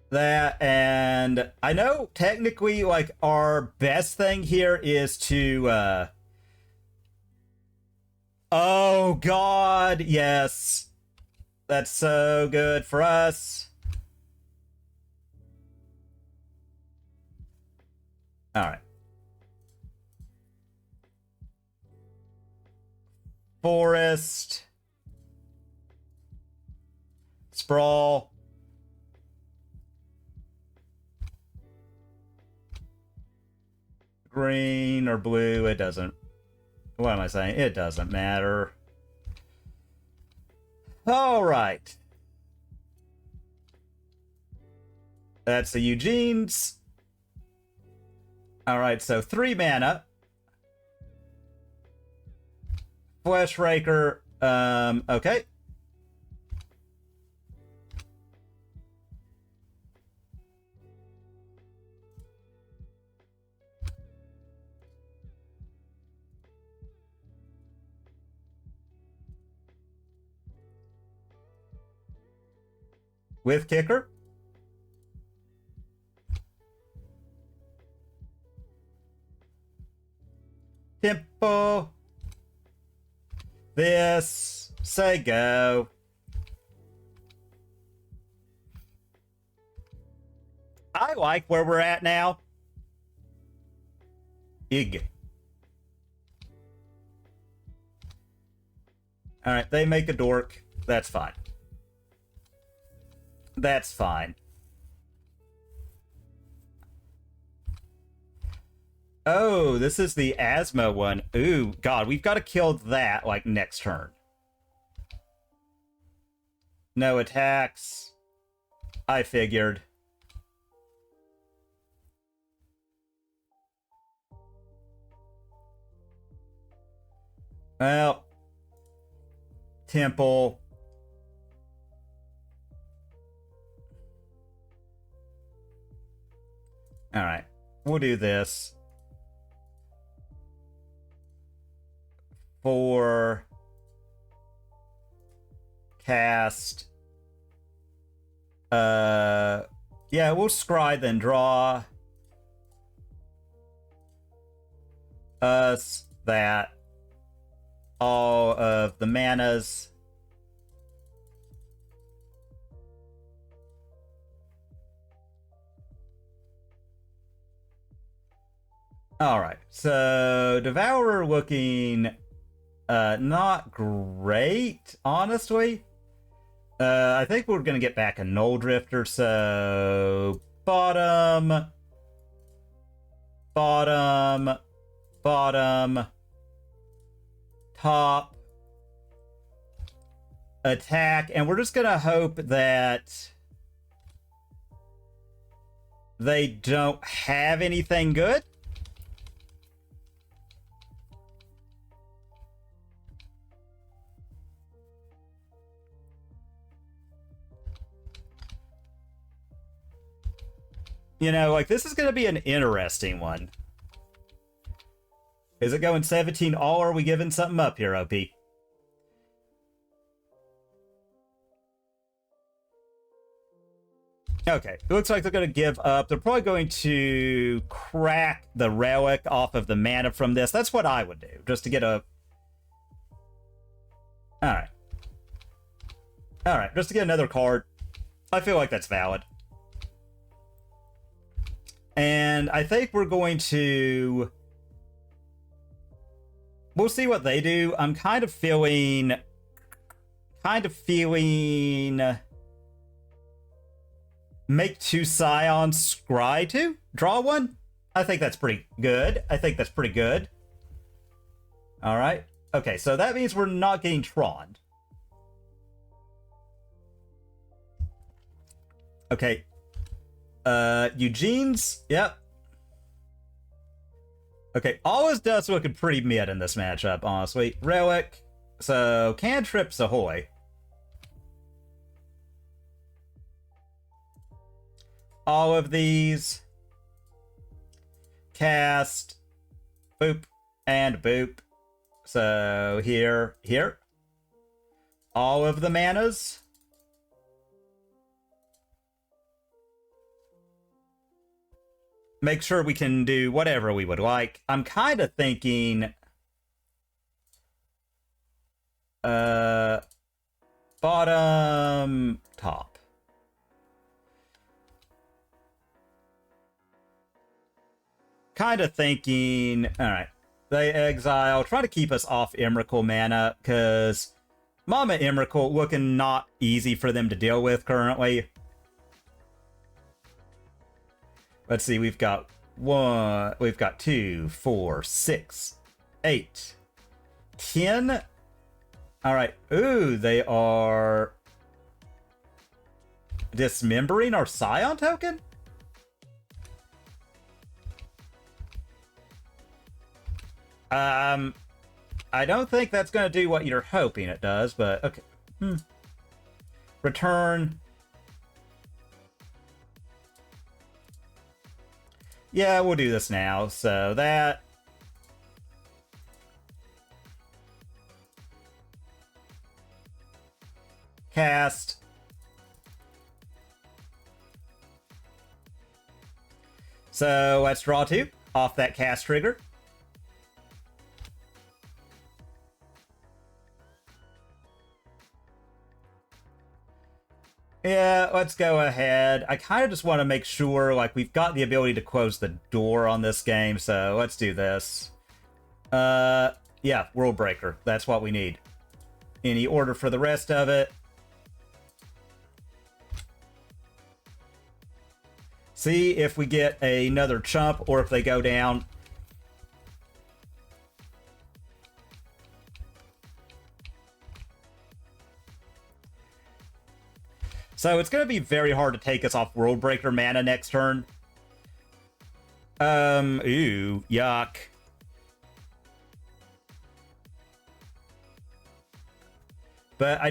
That, and I know technically, like, our best thing here is to, oh god, yes. That's so good for us. Alright. Forest. Sprawl. Green or blue, it doesn't. What am I saying? It doesn't matter. Alright. That's the Eugene's. Alright, so 3 mana. Fleshraker, okay. With kicker. Tempo. This. Say go. I like where we're at now. Ig. Alright, they make a dork. That's fine. That's fine. Oh, this is the asthma one. Ooh, god, we've got to kill that, like, next turn. No attacks. I figured. Well. Temple. Alright, we'll do this. 4. Cast. Yeah, we'll scry then draw. Us, that. All of the manas. Alright, so Devourer looking not great, honestly. I think we're gonna get back a Null Drifter, so bottom, bottom, bottom, top, attack, and we're just gonna hope that they don't have anything good. You know, like, this is going to be an interesting one. Is it going 17 all, or are we giving something up here, OP? Okay, it looks like they're going to give up. They're probably going to crack the relic off of the mana from this. That's what I would do, just to get a... Alright. Alright, just to get another card. I feel like that's valid. And I think we're going to We'll see what they do. I'm kind of feeling... Make 2 Scions, scry 2? Draw 1? I think that's pretty good. Alright. Okay, so that means we're not getting Tron. Okay. Eugene's? Yep. Okay, all his does looking pretty mid in this matchup, honestly. Relic. So, cantrips ahoy. All of these. Cast. Boop. And boop. So, here. All of the manas. Make sure we can do whatever we would like. I'm kind of thinking... bottom, top. Kind of thinking... Alright. They exile. Try to keep us off Emrakul mana, because Mama Emrakul looking not easy for them to deal with currently. Let's see, we've got 2, 4, 6, 8, 10. Alright, ooh, they are dismembering our Scion token? I don't think that's going to do what you're hoping it does, but okay. Return. Yeah, we'll do this now. So that... Cast. So let's draw 2 off that cast trigger. Yeah, let's go ahead. I kind of just want to make sure, like, we've got the ability to close the door on this game, so let's do this. Yeah, World Breaker. That's what we need. Any order for the rest of it? See if we get another chump, or if they go down. So it's going to be very hard to take us off World Breaker mana next turn. Ooh, yuck. But I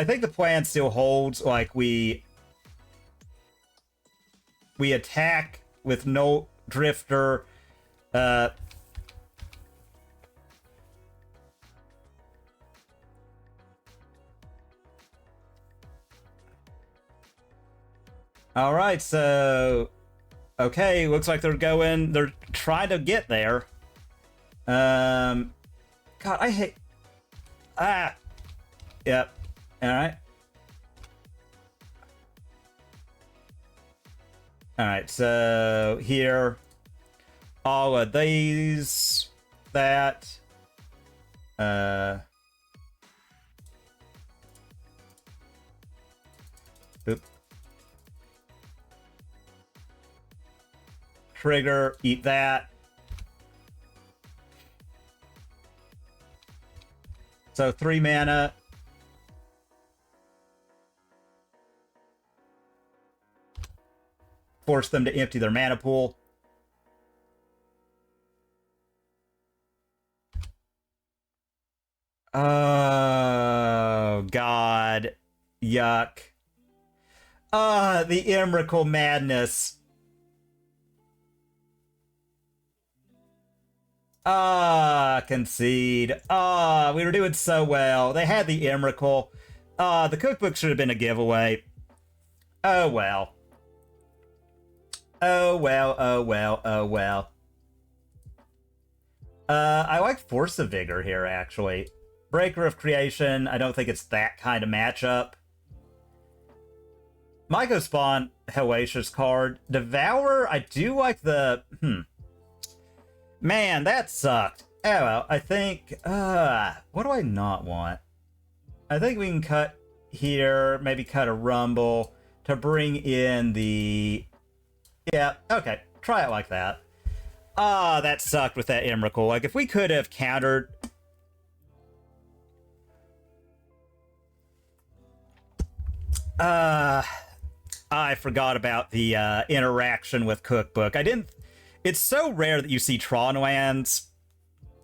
think the plan still holds. Like, we attack with no Drifter. All right, so okay, looks like they're trying to get there. God, I hate. Yep. All right. All right, so here, all of these, that, oop. Trigger, eat that. So 3 mana. Force them to empty their mana pool. Oh, God. Yuck. The Emrakul madness. Concede. We were doing so well. They had the Emrakul. The cookbook should have been a giveaway. Oh, well. Oh, well, oh, well, oh, well. I like Force of Vigor here, actually. Breaker of Creation, I don't think it's that kind of matchup. Myco Spawn, Hellacious card. Devourer, I do like the... Man, that sucked. Oh, well, I think, what do I not want? I think we can cut here, maybe cut a rumble to bring in the, yeah, okay, try it like that. Ah, that sucked with that Emrakul. Like, if we could have countered, I forgot about the interaction with Cookbook. I didn't, it's so rare that you see Tron lands.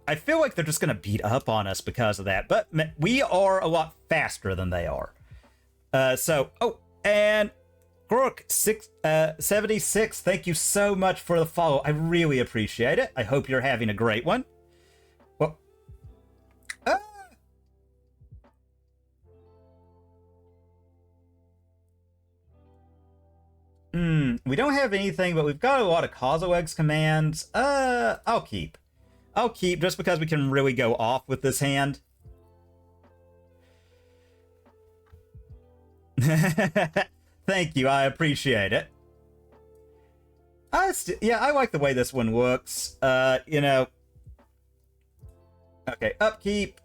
I feel like they're just going to beat up on us because of that, but we are a lot faster than they are. Oh, and Grook 76, thank you so much for the follow. I really appreciate it. I hope you're having a great one. Well, we don't have anything, but we've got a lot of Causal Eggs commands. I'll keep. I'll keep just because we can really go off with this hand. Thank you, I appreciate it. Yeah, I like the way this one looks. You know. Okay, upkeep.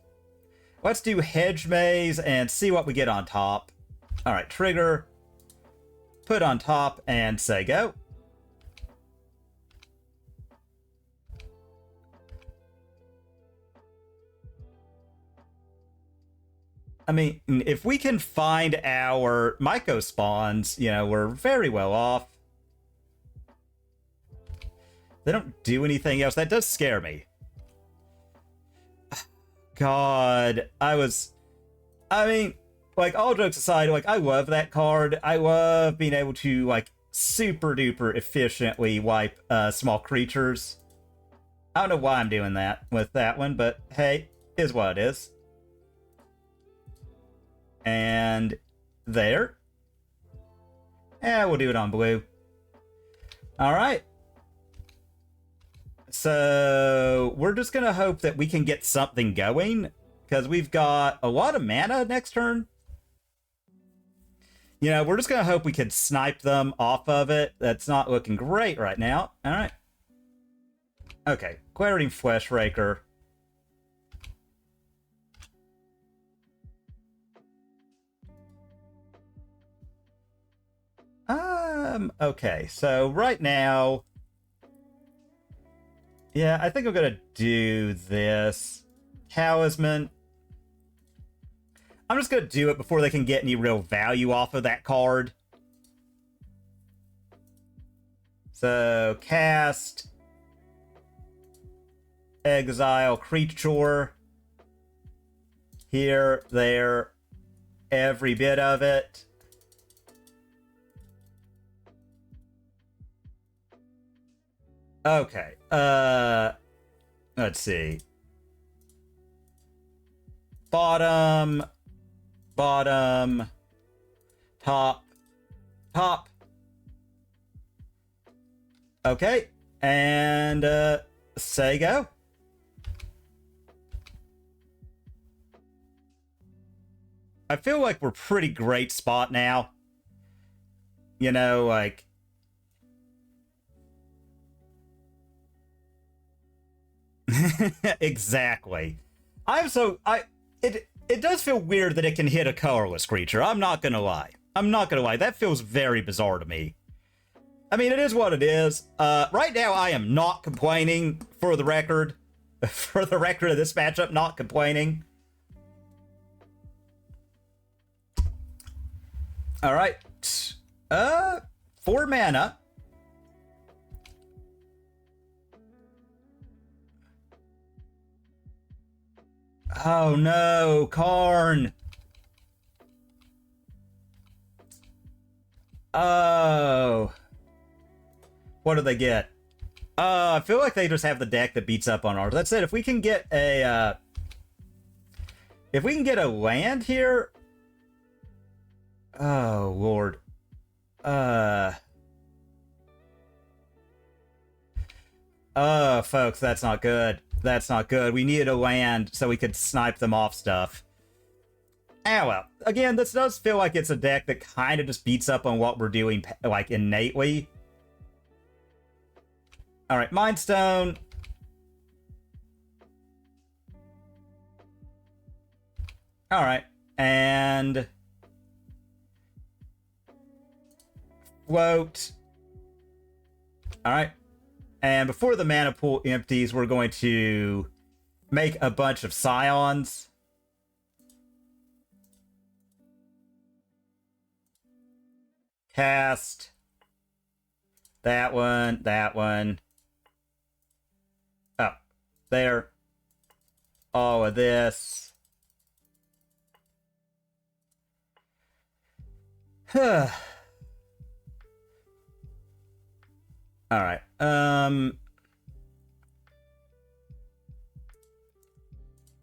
Let's do Hedge Maze and see what we get on top. Alright, trigger. Put on top and say go. I mean, if we can find our Myco spawns, you know, we're very well off. They don't do anything else. That does scare me. God, I mean, like, all jokes aside, like, I love that card. I love being able to, like, super duper efficiently wipe small creatures. I don't know why I'm doing that with that one, but hey, is what it is. And there. Yeah, we'll do it on blue. All right. So we're just going to hope that we can get something going, because we've got a lot of mana next turn. You know, we're just going to hope we can snipe them off of it. That's not looking great right now. All right. Okay, Glaring Fleshraker. Okay, so right now, yeah, I think I'm gonna do this. Talisman. I'm just gonna do it before they can get any real value off of that card. So, cast. Exile creature. Here, there, every bit of it. Okay, let's see. Bottom, top. Okay, and, say go. I feel like we're pretty great spot now. You know, like, exactly. It does feel weird that it can hit a colorless creature. I'm not gonna lie. That feels very bizarre to me. I mean, it is what it is. Right now, I am not complaining, for the record. For the record of this matchup, not complaining. All right. 4 mana. Oh no, Karn. Oh. What do they get? I feel like they just have the deck that beats up on ours. That said, if we can get a land here. Oh Lord. Folks, that's not good. That's not good. We needed a land so we could snipe them off stuff. Ah, well. Again, this does feel like it's a deck that kind of just beats up on what we're doing, like, innately. Alright, Mind Stone. All right. And float. All right. And before the mana pool empties, we're going to make a bunch of scions. Cast. That one. That one. Oh, there. All of this. All right.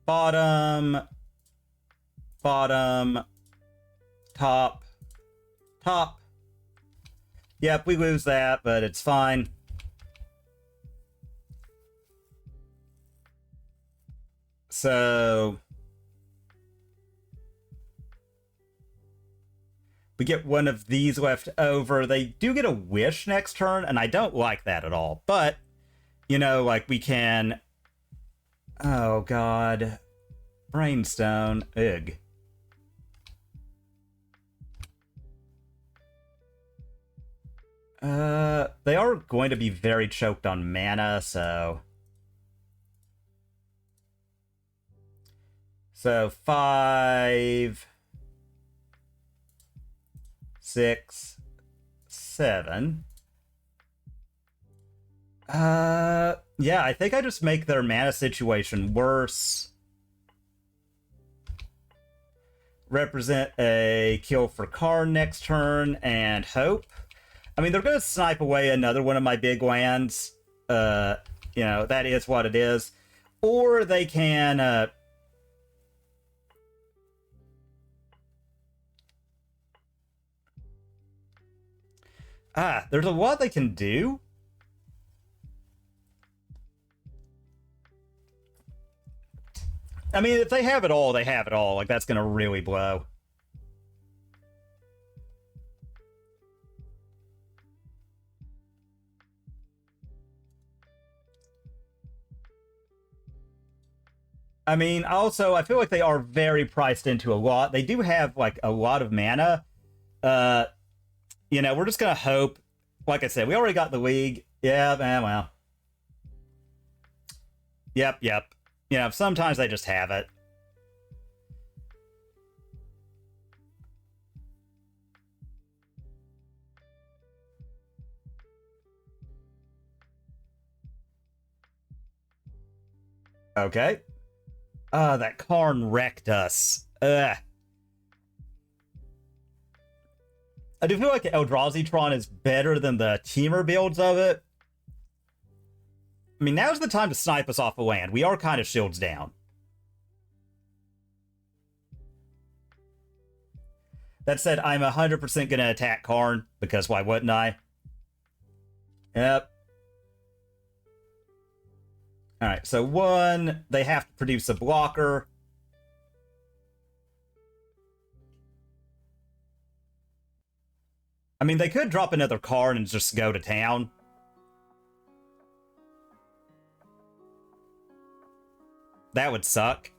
Bottom, top, top. Yep, we lose that, but it's fine. So we get one of these left over. They do get a wish next turn, and I don't like that at all. But, you know, like we can... Oh, God. Brainstone. Ugh. They are going to be very choked on mana, so... So, 5... 6... 7... Yeah, I think I just make their mana situation worse. Represent a kill for Karn next turn, and hope. I mean, they're going to snipe away another one of my big lands. You know, that is what it is. Or they can, there's a lot they can do. I mean, if they have it all, they have it all. Like, that's going to really blow. I mean, also, I feel like they are very priced into a lot. They do have, like, a lot of mana. You know, we're just going to hope. Like I said, we already got the league. Yeah, man, well. Yep. You know, sometimes they just have it. Okay. That Karn wrecked us. Ugh. I do feel like Eldrazi Tron is better than the Temur builds of it. I mean, now's the time to snipe us off the land. We are kind of shields down. That said, I'm 100% going to attack Karn, because why wouldn't I? Yep. Alright, so one, they have to produce a blocker. I mean, they could drop another Karn and just go to town. That would suck.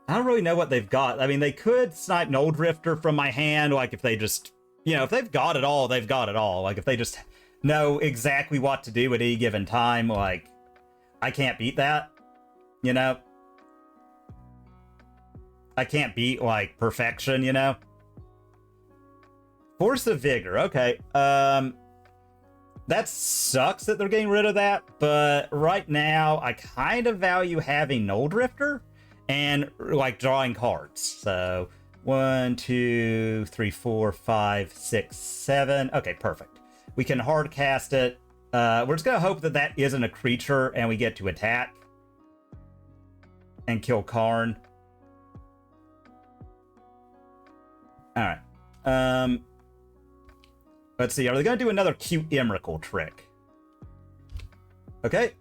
I don't really know what they've got. I mean, they could snipe Null Drifter from my hand, like if they just... You know, if they've got it all, they've got it all. Like, if they just know exactly what to do at any given time, like... I can't beat that, you know? I can't beat, like, perfection, you know? Force of Vigor, okay. That sucks that they're getting rid of that, but right now, I kind of value having Null Drifter and, like, drawing cards. So, 1, 2, 3, 4, 5, 6, 7. Okay, perfect. We can hard cast it. We're just going to hope that that isn't a creature and we get to attack and kill Karn. Alright. Let's see. Are they going to do another cute Emrakul trick? Okay.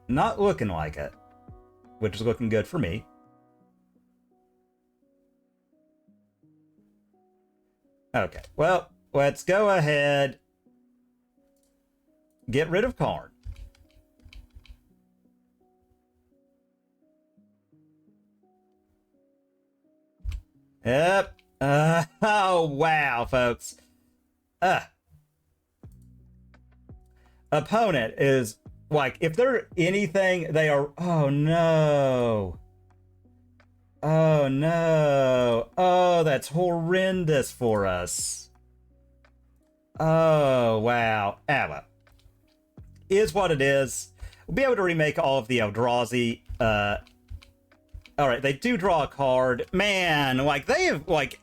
Not looking like it. Which is looking good for me. Okay. Well, let's go ahead. Get rid of Karn. Yep. Oh, wow, folks. Opponent is, like, if they're anything, they are... Oh, no. Oh, no. Oh, that's horrendous for us. Oh, wow. Ah, well. Is what it is. We'll be able to remake all of the Eldrazi. Alright, they do draw a card. Man, like, they have, like...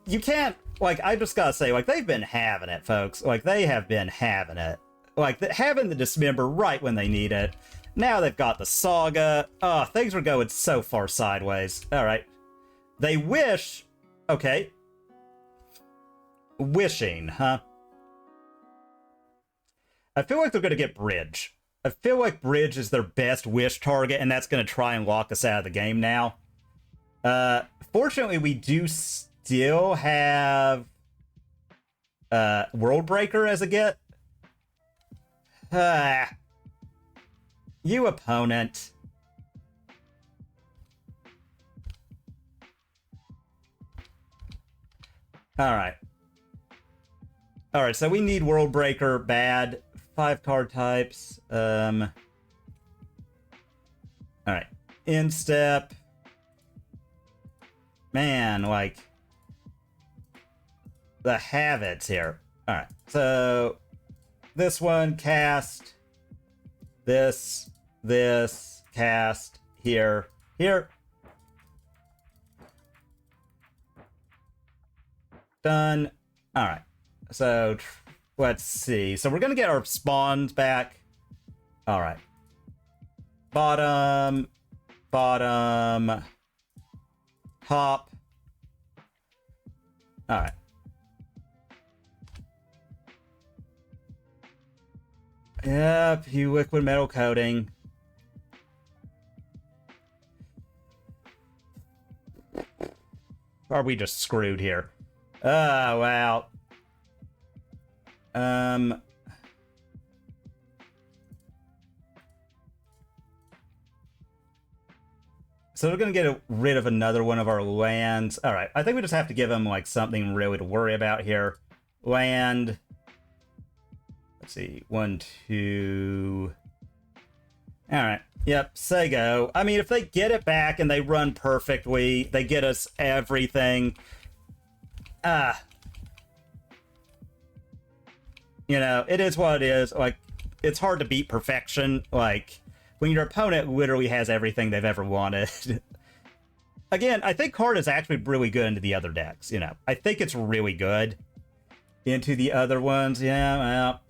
You can't... Like, I just gotta say, like, they've been having it, folks. Like, they have been having it. Like, having the Dismember right when they need it. Now they've got the Saga. Oh, things were going so far sideways. Alright. They wish... Okay. Wishing, huh? I feel like they're gonna get Bridge. I feel like Bridge is their best wish target, and that's gonna try and lock us out of the game now. Fortunately, we do still have World Breaker as a get. You opponent. Alright. Alright, so we need World Breaker bad. 5 card types. Alright. Instep. Man, like... The habits here. Alright, so... This one, cast. This, cast. Here. Done. Alright, so... Let's see. So we're gonna get our spawns back. Alright. Bottom. Top. Alright. Yep, you liquid metal coating. Are we just screwed here? Oh, wow. So we're gonna get rid of another one of our lands. Alright, I think we just have to give them, like, something really to worry about here. Land. Let's see. 1, 2... Alright. Yep, say go. I mean, if they get it back and they run perfectly, they get us everything. You know, it is what it is. Like, it's hard to beat perfection. Like, when your opponent literally has everything they've ever wanted. Again, I think card is actually really good into the other decks, you know. I think it's really good into the other ones. Yeah, well,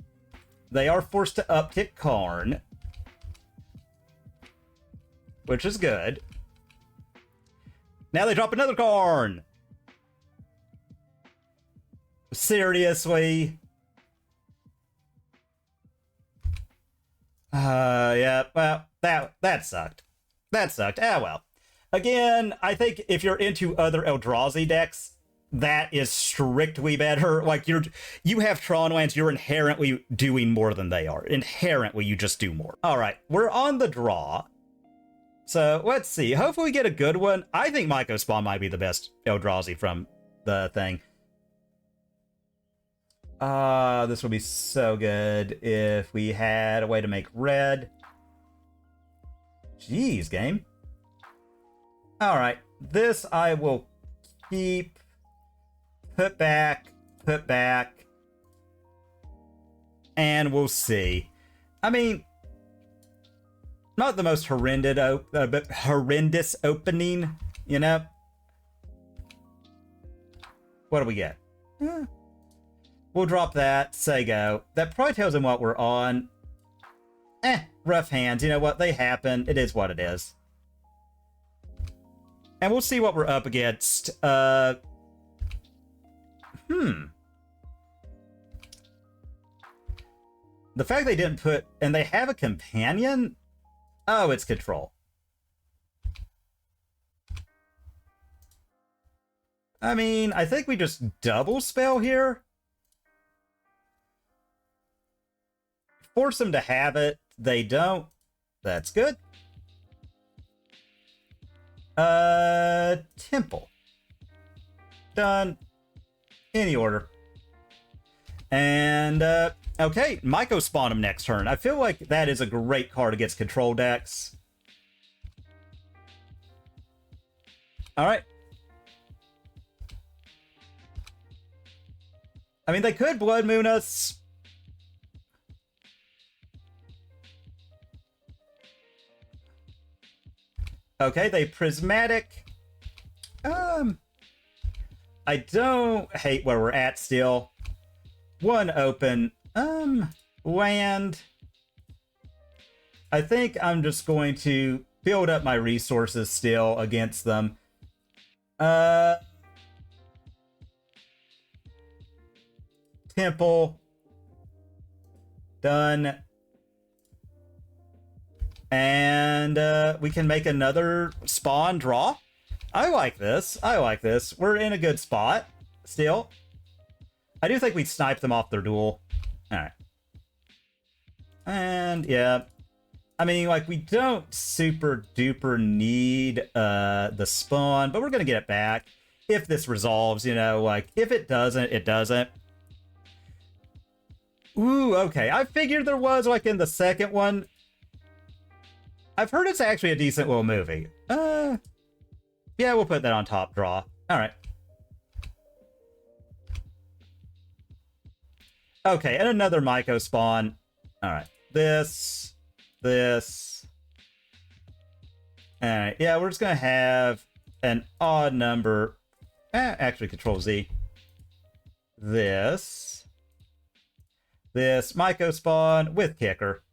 they are forced to uptick Karn, which is good. Now they drop another Karn! Seriously? Yeah, well, that sucked. That sucked. Ah, well. Again, I think if you're into other Eldrazi decks, that is strictly better. Like, you have Tron lands, you're inherently doing more than they are. Inherently, you just do more. Alright, we're on the draw. So, let's see. Hopefully we get a good one. I think Myco Spawn might be the best Eldrazi from the thing. This would be so good if we had a way to make red. Jeez, game. Alright, this I will keep. Put back. And we'll see. I mean, not the most horrendous opening, you know? What do we get? We'll drop that. Say go. That probably tells him what we're on. Rough hands. You know what? They happen. It is what it is. And we'll see what we're up against. The fact they didn't put... And they have a companion? Oh, it's control. I mean, I think we just double spell here. Force them to have it. They don't. That's good. Temple. Done. Any order. And, okay, Myco spawn him next turn. I feel like that is a great card against control decks. Alright. I mean, they could Blood Moon us. Okay, they Prismatic. I don't hate where we're at still. One open. Land. I think I'm just going to build up my resources still against them. Temple. Done. And we can make another spawn draw. I like this. I like this. We're in a good spot still. I do think we snipe them off their duel. Alright. And yeah. I mean, like, we don't super duper need the spawn, but we're gonna get it back if this resolves, you know, like, if it doesn't, it doesn't. Ooh, okay. I figured there was, like, in the second one. I've heard it's actually a decent little movie. Yeah, we'll put that on top draw. Alright. Okay, and another Myco spawn. Alright. This. Alright, yeah, we're just gonna have an odd number. Actually, Control Z. This Myco spawn with kicker.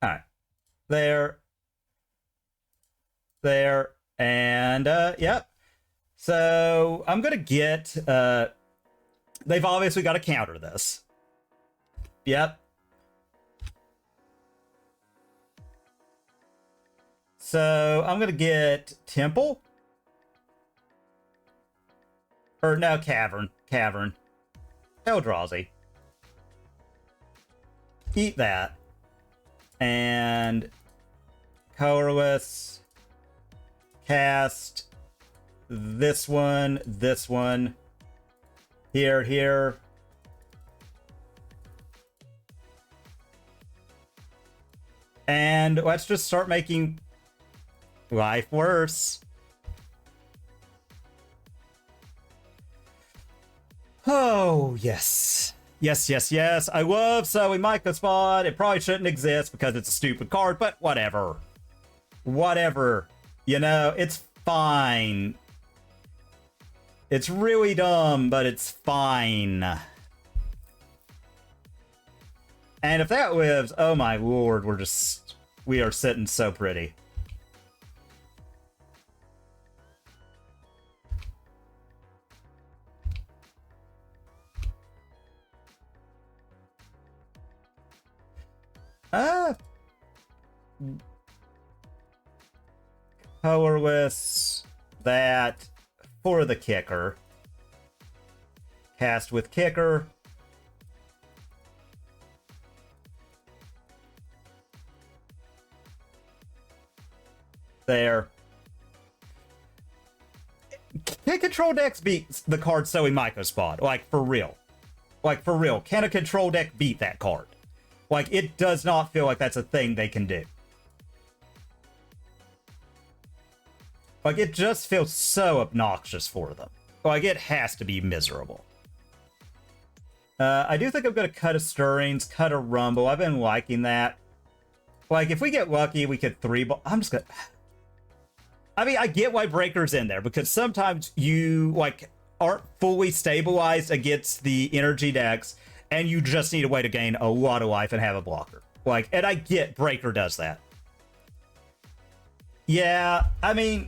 Alright. There, and, yep. So, I'm gonna get, they've obviously got to counter this. Yep. So, I'm gonna get Temple. Or, no, Cavern. Eldrazi. Eat that. And colorless, cast this one, here. And let's just start making life worse. Oh, yes. Yes. I love selling Myco spawn. It probably shouldn't exist because it's a stupid card, but whatever. You know, it's fine. It's really dumb, but it's fine. And if that lives, oh my lord, we are sitting so pretty. Colorless, that for the kicker. Cast with kicker. There. Can control decks beat the card Sewing Myco spawn? Like, for real. Can a control deck beat that card? Like, it does not feel like that's a thing they can do. Like, it just feels so obnoxious for them. Like, it has to be miserable. I do think I'm going to cut a Stirrings, cut a Rumble. I've been liking that. Like, if we get lucky, we could 3-ball. I'm just going to... I mean, I get why Breaker's in there, because sometimes you, like, aren't fully stabilized against the energy decks, and you just need a way to gain a lot of life and have a blocker. Like, and I get Breaker does that. Yeah, I mean...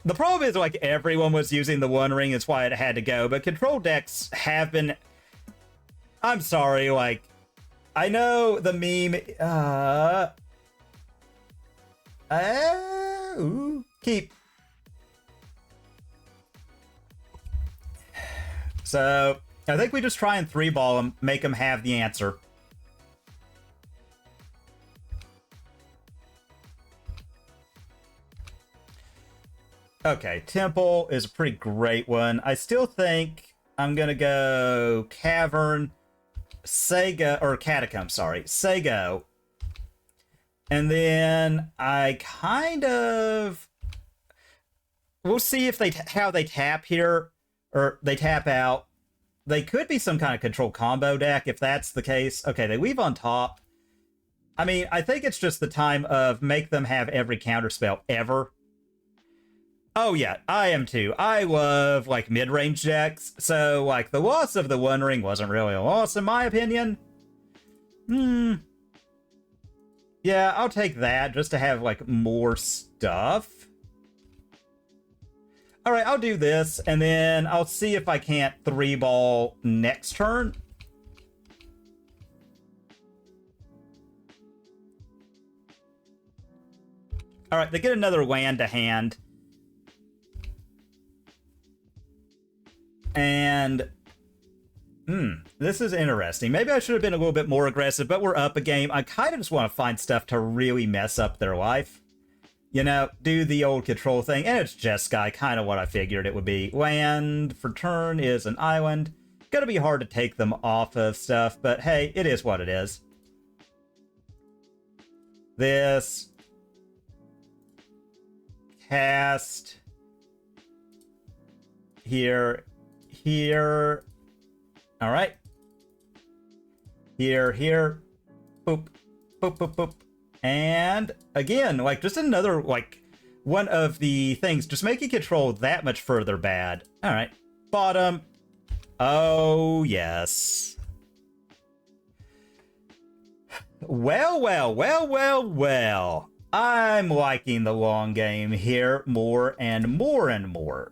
The problem is, like, everyone was using the One Ring, it's why it had to go, but control decks have been... I'm sorry, like... I know the meme... keep. So, I think we just try and 3-ball them, make them have the answer. Okay, Temple is a pretty great one. I still think I'm gonna go Cavern, Sega, or Catacomb, sorry, Sego. And then I kind of... We'll see if how they tap here, or they tap out. They could be some kind of control combo deck if that's the case. Okay, they weave on top. I mean, I think it's just the time of make them have every counterspell ever. Oh yeah, I am too. I love, like, mid-range decks, so, like, the loss of the One Ring wasn't really a loss, in my opinion. Yeah, I'll take that, just to have, like, more stuff. Alright, I'll do this, and then I'll see if I can't 3-ball next turn. Alright, they get another land to hand. And... this is interesting. Maybe I should have been a little bit more aggressive, but we're up a game. I kind of just want to find stuff to really mess up their life. You know, do the old control thing, and it's Jeskai, kind of what I figured it would be. Land for turn is an island. Gonna be hard to take them off of stuff, but hey, it is what it is. This... Cast... Here... Here... Alright. Here, here. Boop. Boop, boop, boop. And again, like, just another, like, one of the things, just making control that much further bad. Alright. Bottom. Oh, yes. Well, well, well, well, well. I'm liking the long game here more and more and more.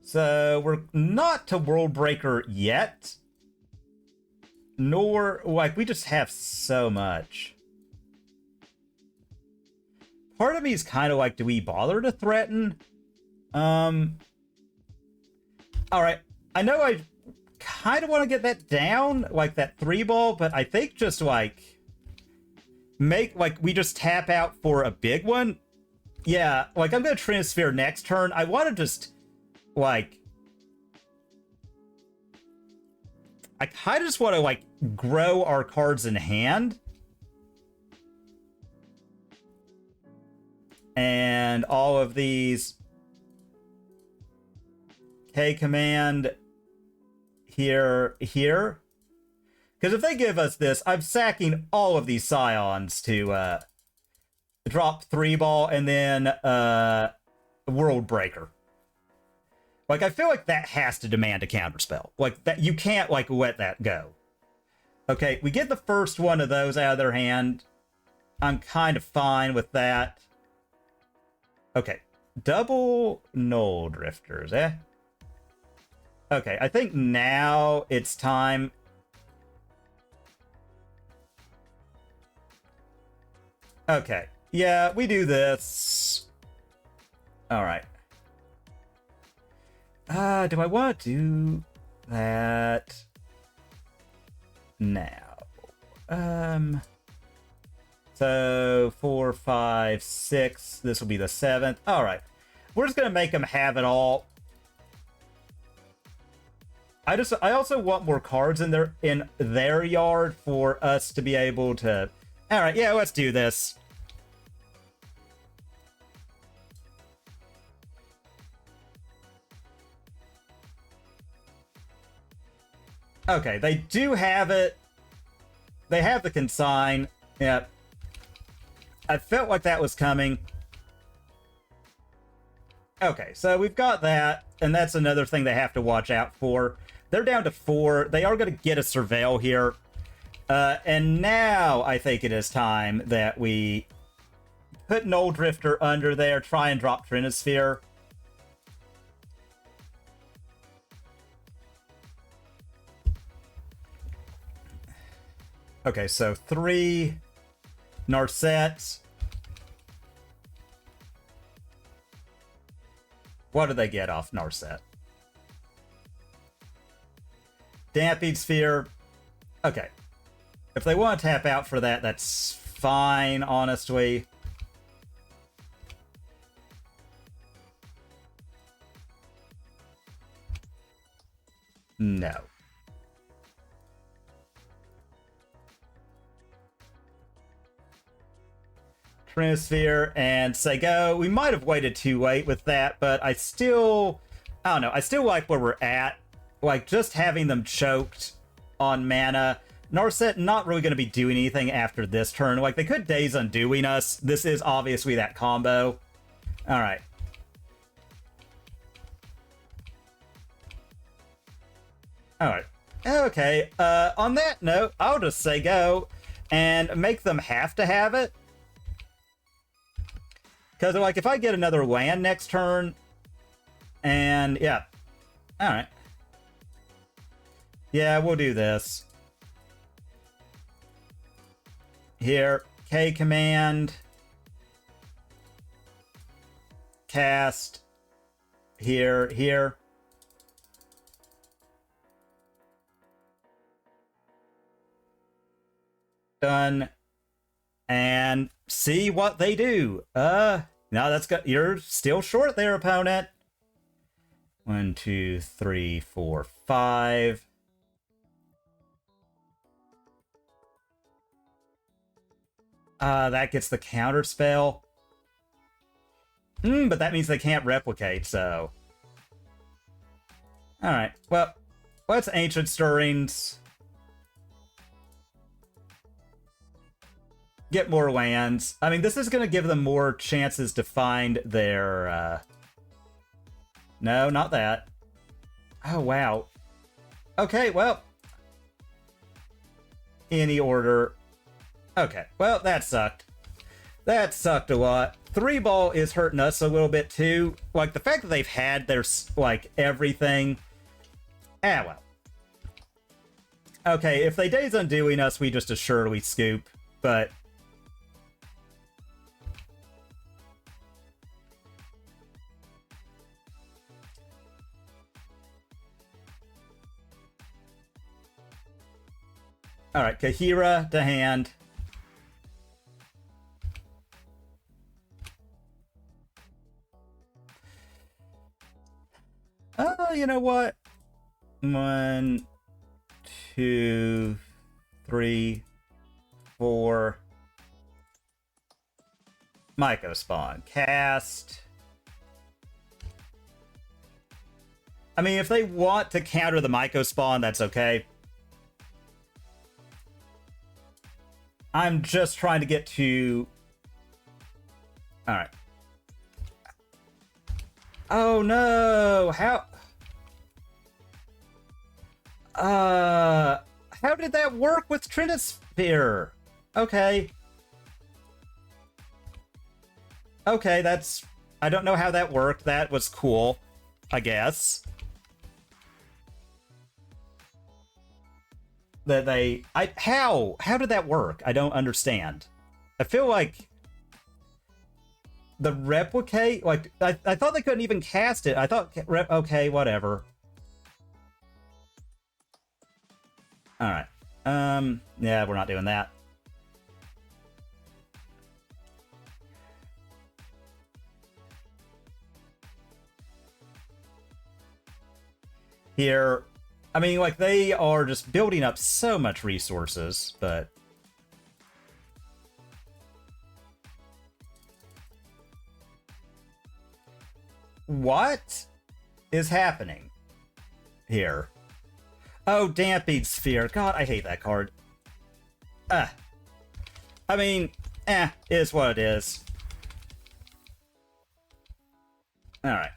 So, we're not to World Breaker yet. Nor, like, we just have so much. Part of me is kind of like, do we bother to threaten? Alright, I know I kind of want to get that down, like that 3-ball, but I think just, like, we just tap out for a big one. Yeah, like, I'm going to Trinisphere next turn. I want to just, like... I kind of just want to, like, grow our cards in hand. And all of these... K-command... Here, here. Because if they give us this, I'm sacking all of these Scions to, drop 3-ball and then, World Breaker. Like, I feel like that has to demand a counterspell. Like, that you can't, like, let that go. Okay, we get the first one of those out of their hand. I'm kind of fine with that. Okay, double Null Drifters, eh? Okay, I think now it's time. Okay, yeah, we do this. Alright. Do I want to do that now? So 4, 5, 6. This will be the 7th. All right, we're just gonna make them have it all. I also want more cards in their yard for us to be able to. All right, yeah, let's do this. Okay, they do have it. They have the consign. Yeah. I felt like that was coming. Okay, so we've got that, and that's another thing they have to watch out for. They're down to 4. They are going to get a Surveil here. And now I think it is time that we put Null Drifter under there, try and drop Trinisphere. Okay, so 3 Narset. What do they get off Narset? Damping Sphere. Okay. If they want to tap out for that, that's fine, honestly. No. Trinisphere and say go. We might have waited too late with that, but I don't know. I still like where we're at. Like, just having them choked on mana. Narset not really going to be doing anything after this turn. Like, they could Days Undoing us. This is obviously that combo. Alright. Alright. Okay. On that note, I'll just say go and make them have to have it. Because, like, if I get another land next turn, and, yeah. Alright. Yeah, we'll do this. Here, K command. Cast. Here. Done. And see what they do. No, that's good. You're still short there, opponent. 1, 2, 3, 4, 5. That gets the counter spell. But that means they can't replicate, so. Alright, well, let's Ancient Stirrings. Get more lands. I mean, this is going to give them more chances to find their, No, not that. Oh, wow. Okay, well. Any order. Okay, well, that sucked. That sucked a lot. 3-ball is hurting us a little bit, too. Like, the fact that they've had their, like, everything. Well. Okay, if they Days Undoing us, we just assuredly scoop, but... Alright, Kahira to hand. You know what? 1, 2, 3, 4. Myco spawn. Cast. I mean, if they want to counter the Myco spawn, that's okay. I'm just trying to get to... Alright. Oh no! How did that work with Trinisphere? Okay. Okay, that's... I don't know how that worked. That was cool, I guess. That they... How? How did that work? I don't understand. I feel like... The replicate... Like, I thought they couldn't even cast it. I thought... Okay, whatever. Alright. Yeah, we're not doing that. Here... I mean, like, they are just building up so much resources, but... What is happening here? Oh, Damping Sphere. God, I hate that card. I mean, is what it is. Alright.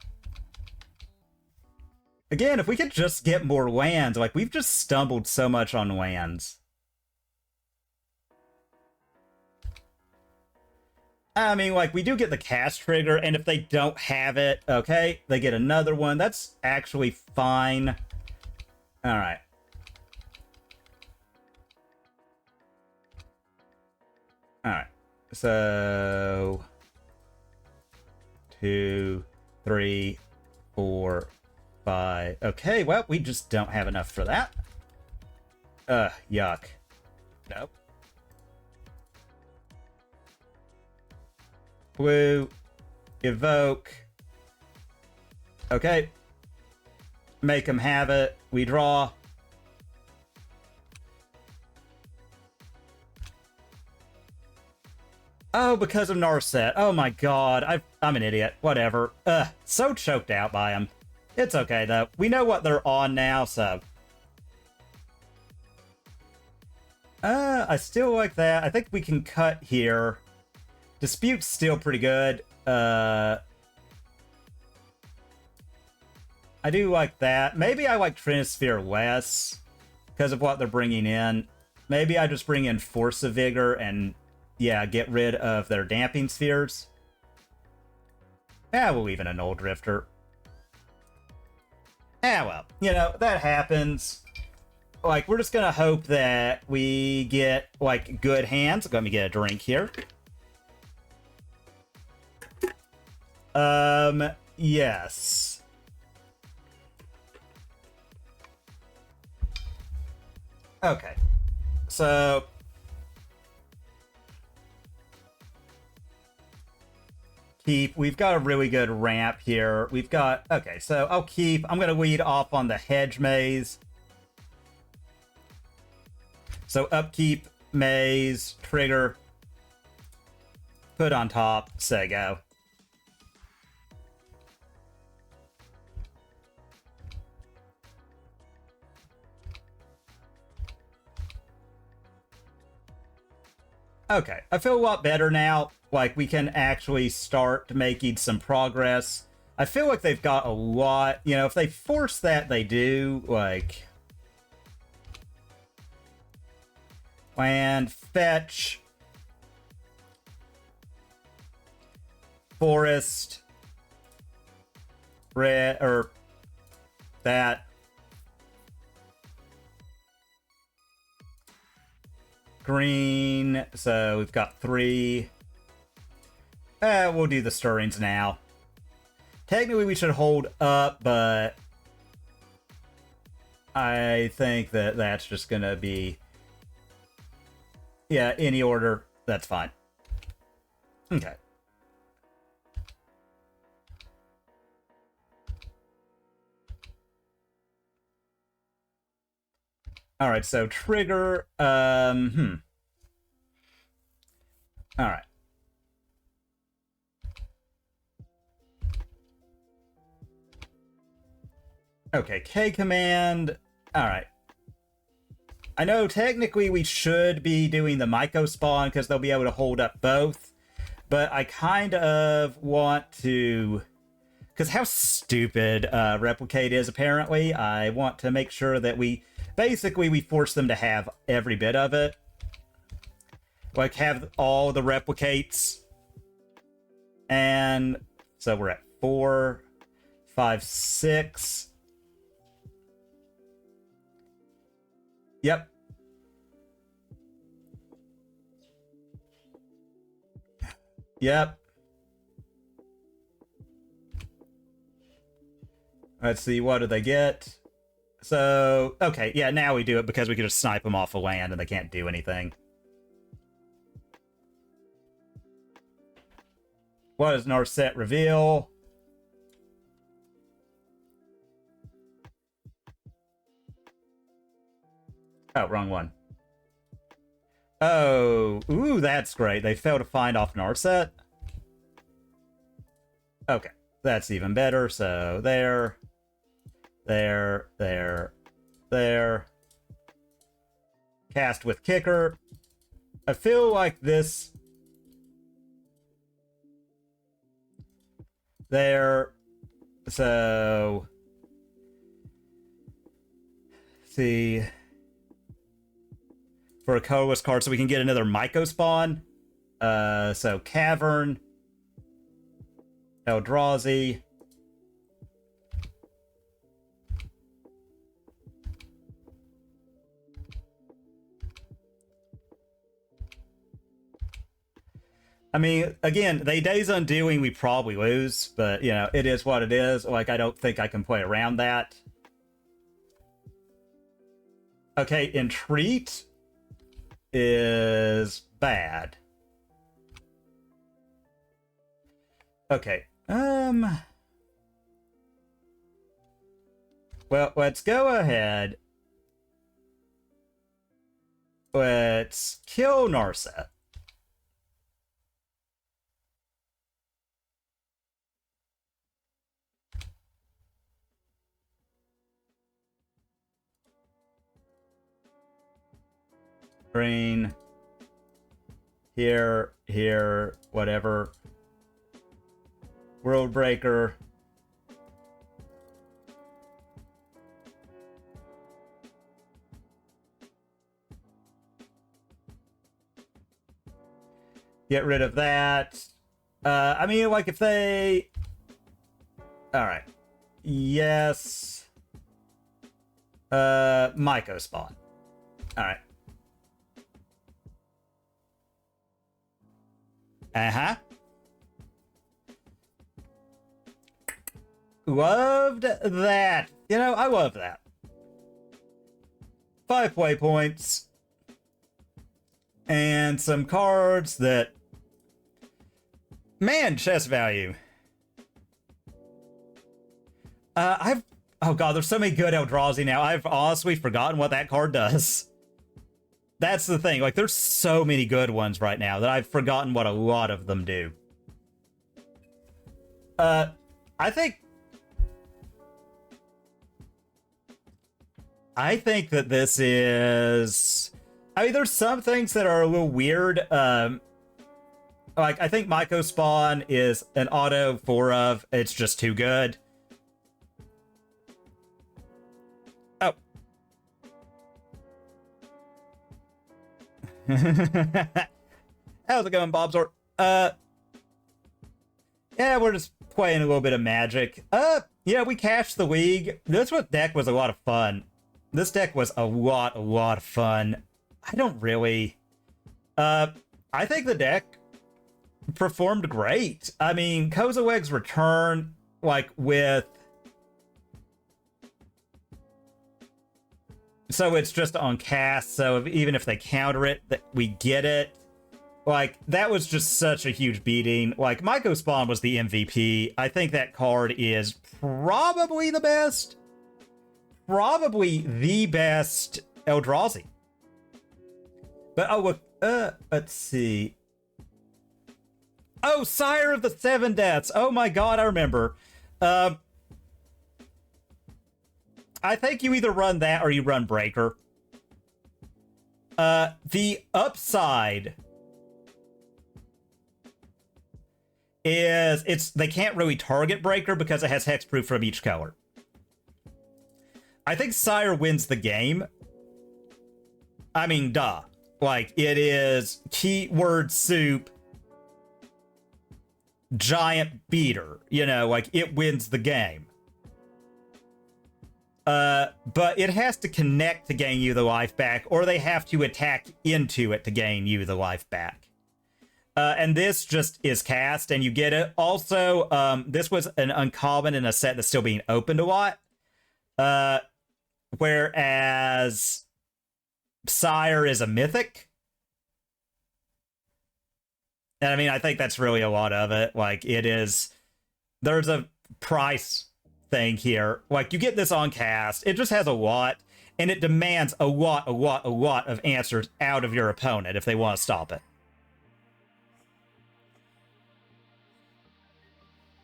Again, if we could just get more lands, like, we've just stumbled so much on lands. I mean, like, we do get the cast trigger, and if they don't have it, okay, they get another one. That's actually fine. Alright. Alright. So... 2, 3, 4, 5. Okay, well, we just don't have enough for that. Yuck. Nope. Blue. Evoke. Okay. Make them have it. We draw. Oh, because of Narset. Oh my god. I'm an idiot. Whatever. So choked out by him. It's okay, though. We know what they're on now, so... I still like that. I think we can cut here. Dispute's still pretty good. I do like that. Maybe I like Trinisphere less because of what they're bringing in. Maybe I just bring in Force of Vigor and, yeah, get rid of their Damping Spheres. We'll leave in an Old Drifter. Well, you know, that happens. Like, we're just gonna hope that we get, like, good hands. Let me get a drink here. Yes. Okay. So... keep. We've got a really good ramp here. We've got... okay, so I'll keep. I'm gonna lead off on the Hedge Maze. So upkeep, maze, trigger, put on top, say go. Okay, I feel a lot better now. Like, we can actually start making some progress. I feel like they've got a lot, you know, if they force that, they do, like... land, fetch, forest, red, or that, green, so we've got 3. We'll do the stirrings now. Technically we should hold up, but I think that that's just gonna be... yeah, any order, that's fine. Okay. Alright, so trigger, Alright. Okay, K command, alright. I know technically we should be doing the Myco spawn because they'll be able to hold up both, but I kind of want to... because how stupid Replicate is, apparently. I want to make sure that we... basically, we force them to have every bit of it. Like, have all the Replicates. And so we're at 4, 5, 6... yep. Yep. Let's see, what do they get? So, okay, yeah, now we do it because we can just snipe them off the land and they can't do anything. What does Narset reveal? Oh, wrong one. Oh, ooh, that's great. They failed to find off Narset. Okay, that's even better. So there, there, there, there. Cast with kicker. I feel like this... there. So... see... for a colorless card so we can get another Myco spawn. So Cavern, Eldrazi. I mean, again, they Days Undoing, we probably lose, but, you know, it is what it is. Like, I don't think I can play around that. Okay, Entreat is bad. Okay. Well, let's go ahead. Let's kill Narset. Green. Here, whatever. World Breaker. Get rid of that. I mean, like, if they... Alright. Yes. Myco spawn. Alright. Uh-huh. Loved that. You know, I love that. 5 play points. And some cards that... Man, chest value. Oh god, there's so many good Eldrazi now. I've honestly forgotten what that card does. That's the thing. Like, there's so many good ones right now that I've forgotten what a lot of them do. I think that this is... I mean, there's some things that are a little weird. Like, I think Myco Spawn is an auto 4 of. It's just too good. Oh. How's it going, Bobsor? Yeah, we're just playing a little bit of Magic. Yeah, we cashed the League. This deck was a lot of fun. This deck was a lot of fun. I don't really... I think the deck performed great. I mean, Kozilek's return, like, with... So it's just on cast, so even if they counter it, that we get it. Like, that was just such a huge beating. Like, Myco Spawn was the MVP. I think that card is probably the best. Probably the best Eldrazi. But, oh, look, let's see. Oh, Sire of the Seven Deaths. Oh my god, I remember. I think you either run that or you run Breaker. The upside is they can't really target Breaker because it has hexproof from each color. I think Sire wins the game. I mean, duh. Like, it is keyword soup, giant beater. You know, like, it wins the game. But it has to connect to gain you the life back, or they have to attack into it to gain you the life back. And this just is cast, and you get it. Also, this was an uncommon in a set that's still being opened a lot. Whereas Sire is a mythic. And I mean, I think that's really a lot of it. Like, it is... There's a price thing here. Like, you get this on cast. It just has a lot. And it demands a lot of answers out of your opponent if they want to stop it.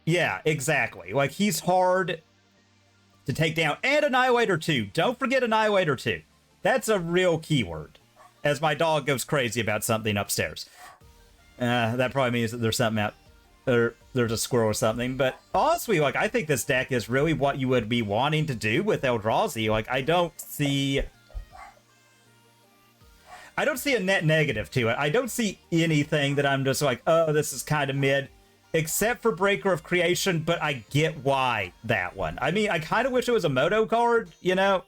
Yeah, exactly. Like, he's hard to take down. And Annihilator 2. Don't forget Annihilator 2. That's a real keyword. As my dog goes crazy about something upstairs. That probably means that there's something out... Or there's a squirrel or something. But honestly, like, I think this deck is really what you would be wanting to do with Eldrazi. Like, I don't see a net negative to it. I don't see anything that I'm just like, oh, this is kind of mid. Except for Breaker of Creation, but I get why that one. I mean, I kind of wish it was a Moto card, you know?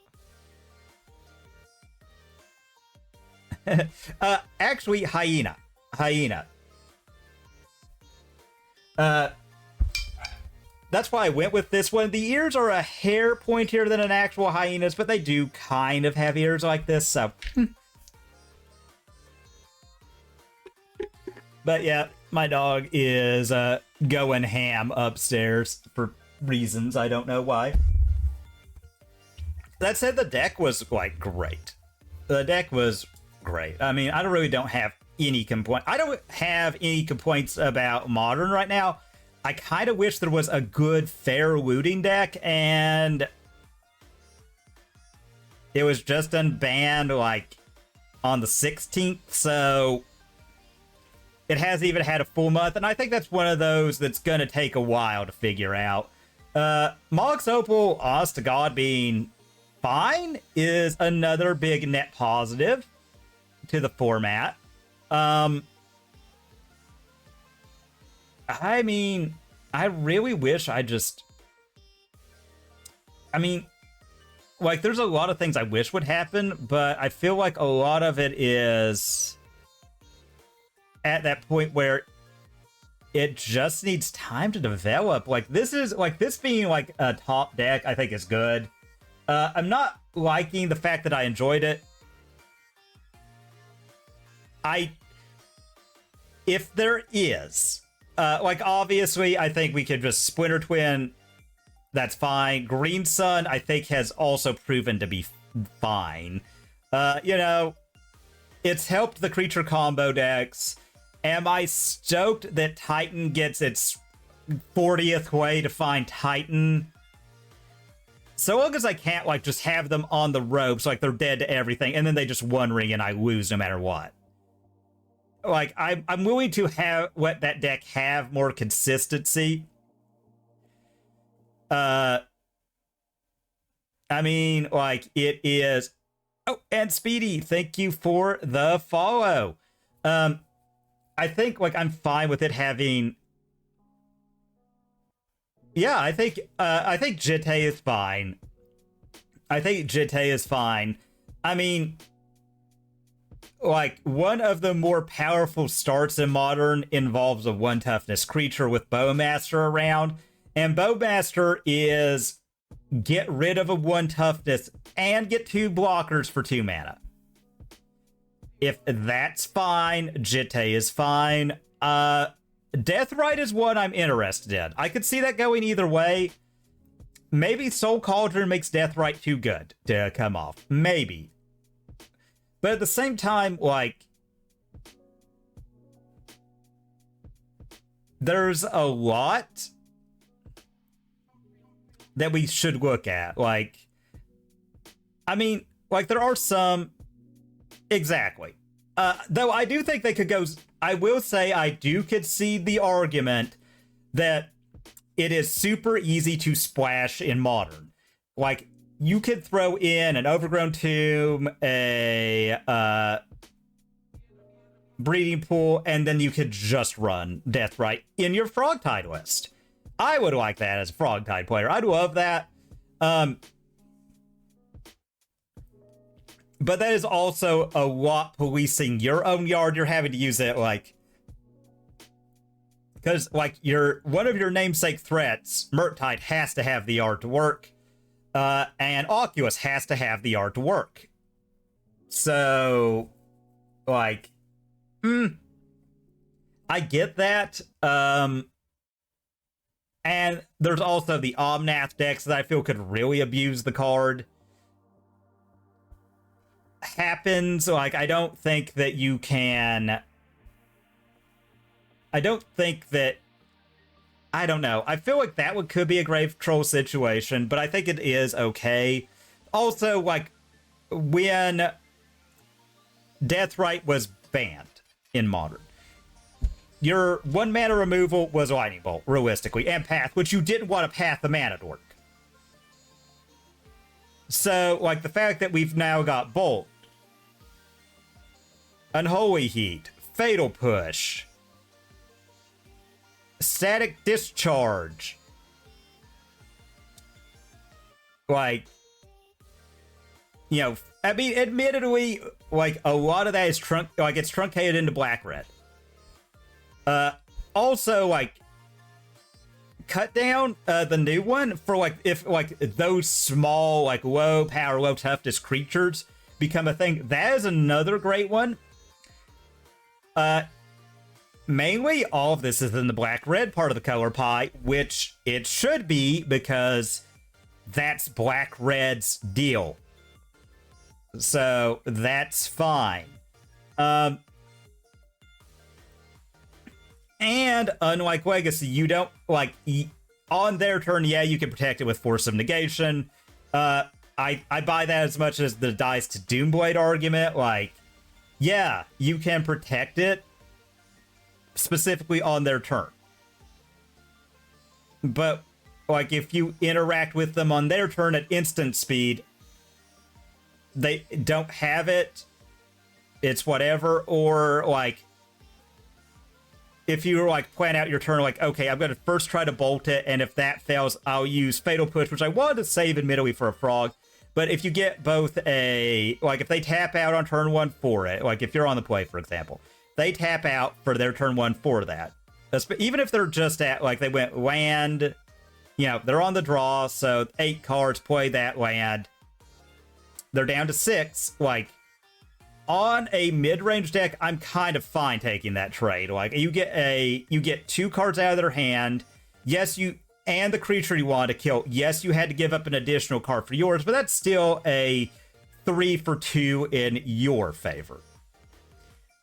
Actually, Hyena. That's why I went with this one. The ears are a hair pointier than an actual hyena's, but they do kind of have ears like this, so... But yeah, my dog is going ham upstairs for reasons I don't know why. That said, the deck was, like, great. The deck was great. I mean, I don't have any complaint. I don't have any complaints about Modern right now. I kind of wish there was a good, fair looting deck, and it was just unbanned, like, on the 16th, so it hasn't even had a full month, and I think that's one of those that's gonna take a while to figure out. Mox Opal, honest to God, being fine is another big net positive to the format. I mean, I really wish I mean, like, there's a lot of things I wish would happen, but I feel like a lot of it is at that point where it just needs time to develop. Like, this being, like, a top deck, I think is good. I'm not liking the fact that I enjoyed it. If there is, like, obviously, I think we could just Splinter Twin. That's fine. Green Sun, I think, has also proven to be fine. You know, it's helped the creature combo decks. Am I stoked that Titan gets its 40th way to find Titan? So long as I can't, like, just have them on the ropes, like, they're dead to everything, and then they just one ring and I lose no matter what. Like, I'm willing to let that deck have more consistency. I mean, like, it is... Oh, and Speedy, thank you for the follow. I think, like, I'm fine with it having... Yeah, I think Jitte is fine. I think Jitte is fine. I mean, like, one of the more powerful starts in Modern involves a 1 toughness creature with Bowmaster around. And Bowmaster is get rid of a 1 toughness and get 2 blockers for 2 mana. If that's fine, Jitte is fine. Deathrite is one I'm interested in. I could see that going either way. Maybe Soul Cauldron makes Deathrite too good to come off. Maybe. But at the same time, like, there's a lot that we should look at. Like, I mean, like, there are some... Exactly. Though I do think they could go... I will say I do concede the argument that it is super easy to splash in Modern. Like, you could throw in an Overgrown Tomb, a Breeding Pool, and then you could just run Deathrite in your Frogtide list. I would like that as a Frogtide player. I'd love that. But that is also a lot policing your own yard. You're having to use it, like... Because, like, one of your namesake threats, Murktide, has to have the yard to work. And Oculus has to have the yard to work. So, like... I get that. And there's also the Omnath decks that I feel could really abuse the card. Happens, like, I don't think that you can... I don't think that... I don't know. I feel like that could be a grave troll situation, but I think it is okay. Also, like, when Deathrite was banned in Modern, your 1 mana removal was Lightning Bolt, realistically, and Path, which you didn't want to path the mana to work. So, like, the fact that we've now got Bolt, Unholy Heat, Fatal Push, Static Discharge, like, you know, I mean, admittedly, like, a lot of that is it's truncated into black-red. Also, like, Cut Down, the new one, for, like, if, like, those small, like, low power, low toughness creatures become a thing, that is another great one. Mainly, all of this is in the black-red part of the color pie, which it should be, because that's Black-Red's deal. So that's fine. And unlike Legacy, you don't, like, on their turn, yeah, you can protect it with Force of Negation. I buy that as much as the Dice to Doomblade argument. Like, yeah, you can protect it specifically on their turn. But, like, if you interact with them on their turn at instant speed, they don't have it, it's whatever. Or, like, if you, like, plan out your turn, like, okay, I'm going to first try to bolt it, and if that fails, I'll use Fatal Push, which I wanted to save admittedly for a frog. But if you get both a, like, if they tap out on turn 1 for it, like, if you're on the play, for example, they tap out for their turn 1 for that. Even if they're just at, like, they went land, you know, they're on the draw, so 8 cards, play that land. They're down to 6, like, on a mid-range deck, I'm kind of fine taking that trade. Like, you get 2 cards out of their hand. Yes, and the creature you want to kill. Yes, you had to give up an additional card for yours, but that's still a 3 for 2 in your favor.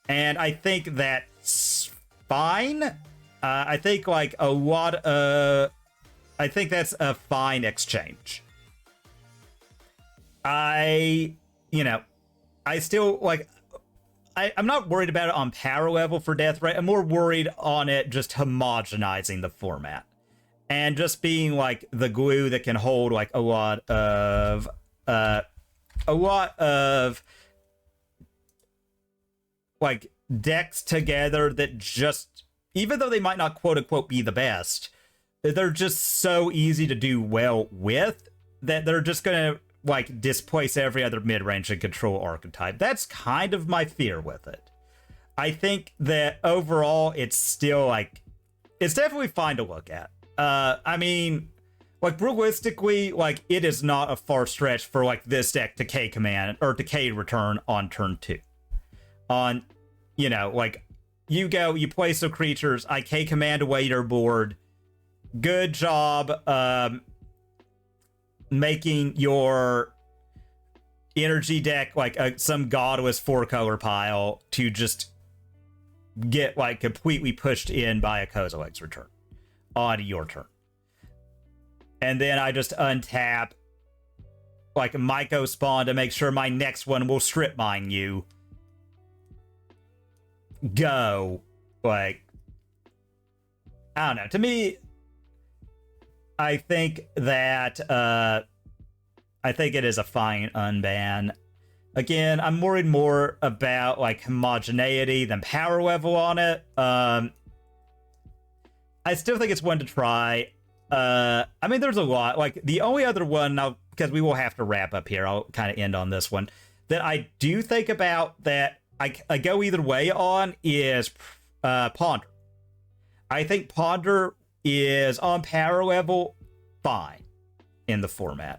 And I think that's fine. I think, like, I think that's a fine exchange. I still, like, I'm not worried about it on power level for death, right? I'm more worried on it just homogenizing the format. And just being, like, the glue that can hold, like, a lot of, like, decks together that just, even though they might not quote-unquote be the best, they're just so easy to do well with that they're just gonna, like, displace every other mid-range and control archetype. That's kind of my fear with it. I think that overall, it's still, like, it's definitely fine to look at. I mean, like, realistically, like, it is not a far stretch for, like, this deck to K command, or to K return on turn 2. On, you know, like, you go, you play some creatures, I K command away your board. Good job, making your energy deck like some godless 4-color pile to just get, like, completely pushed in by a Kozilek's return on your turn. And then I just untap, like, a Myco spawn to make sure my next one will strip mine you. Go. Like, I don't know. To me, I think that, I think it is a fine unban. Again, I'm worried more about, like, homogeneity than power level on it. I still think it's one to try. I mean, there's a lot. Like, the only other one, now, because we will have to wrap up here, I'll kind of end on this one, that I do think about that I go either way on is Ponder. I think Ponder is on power level fine in the format.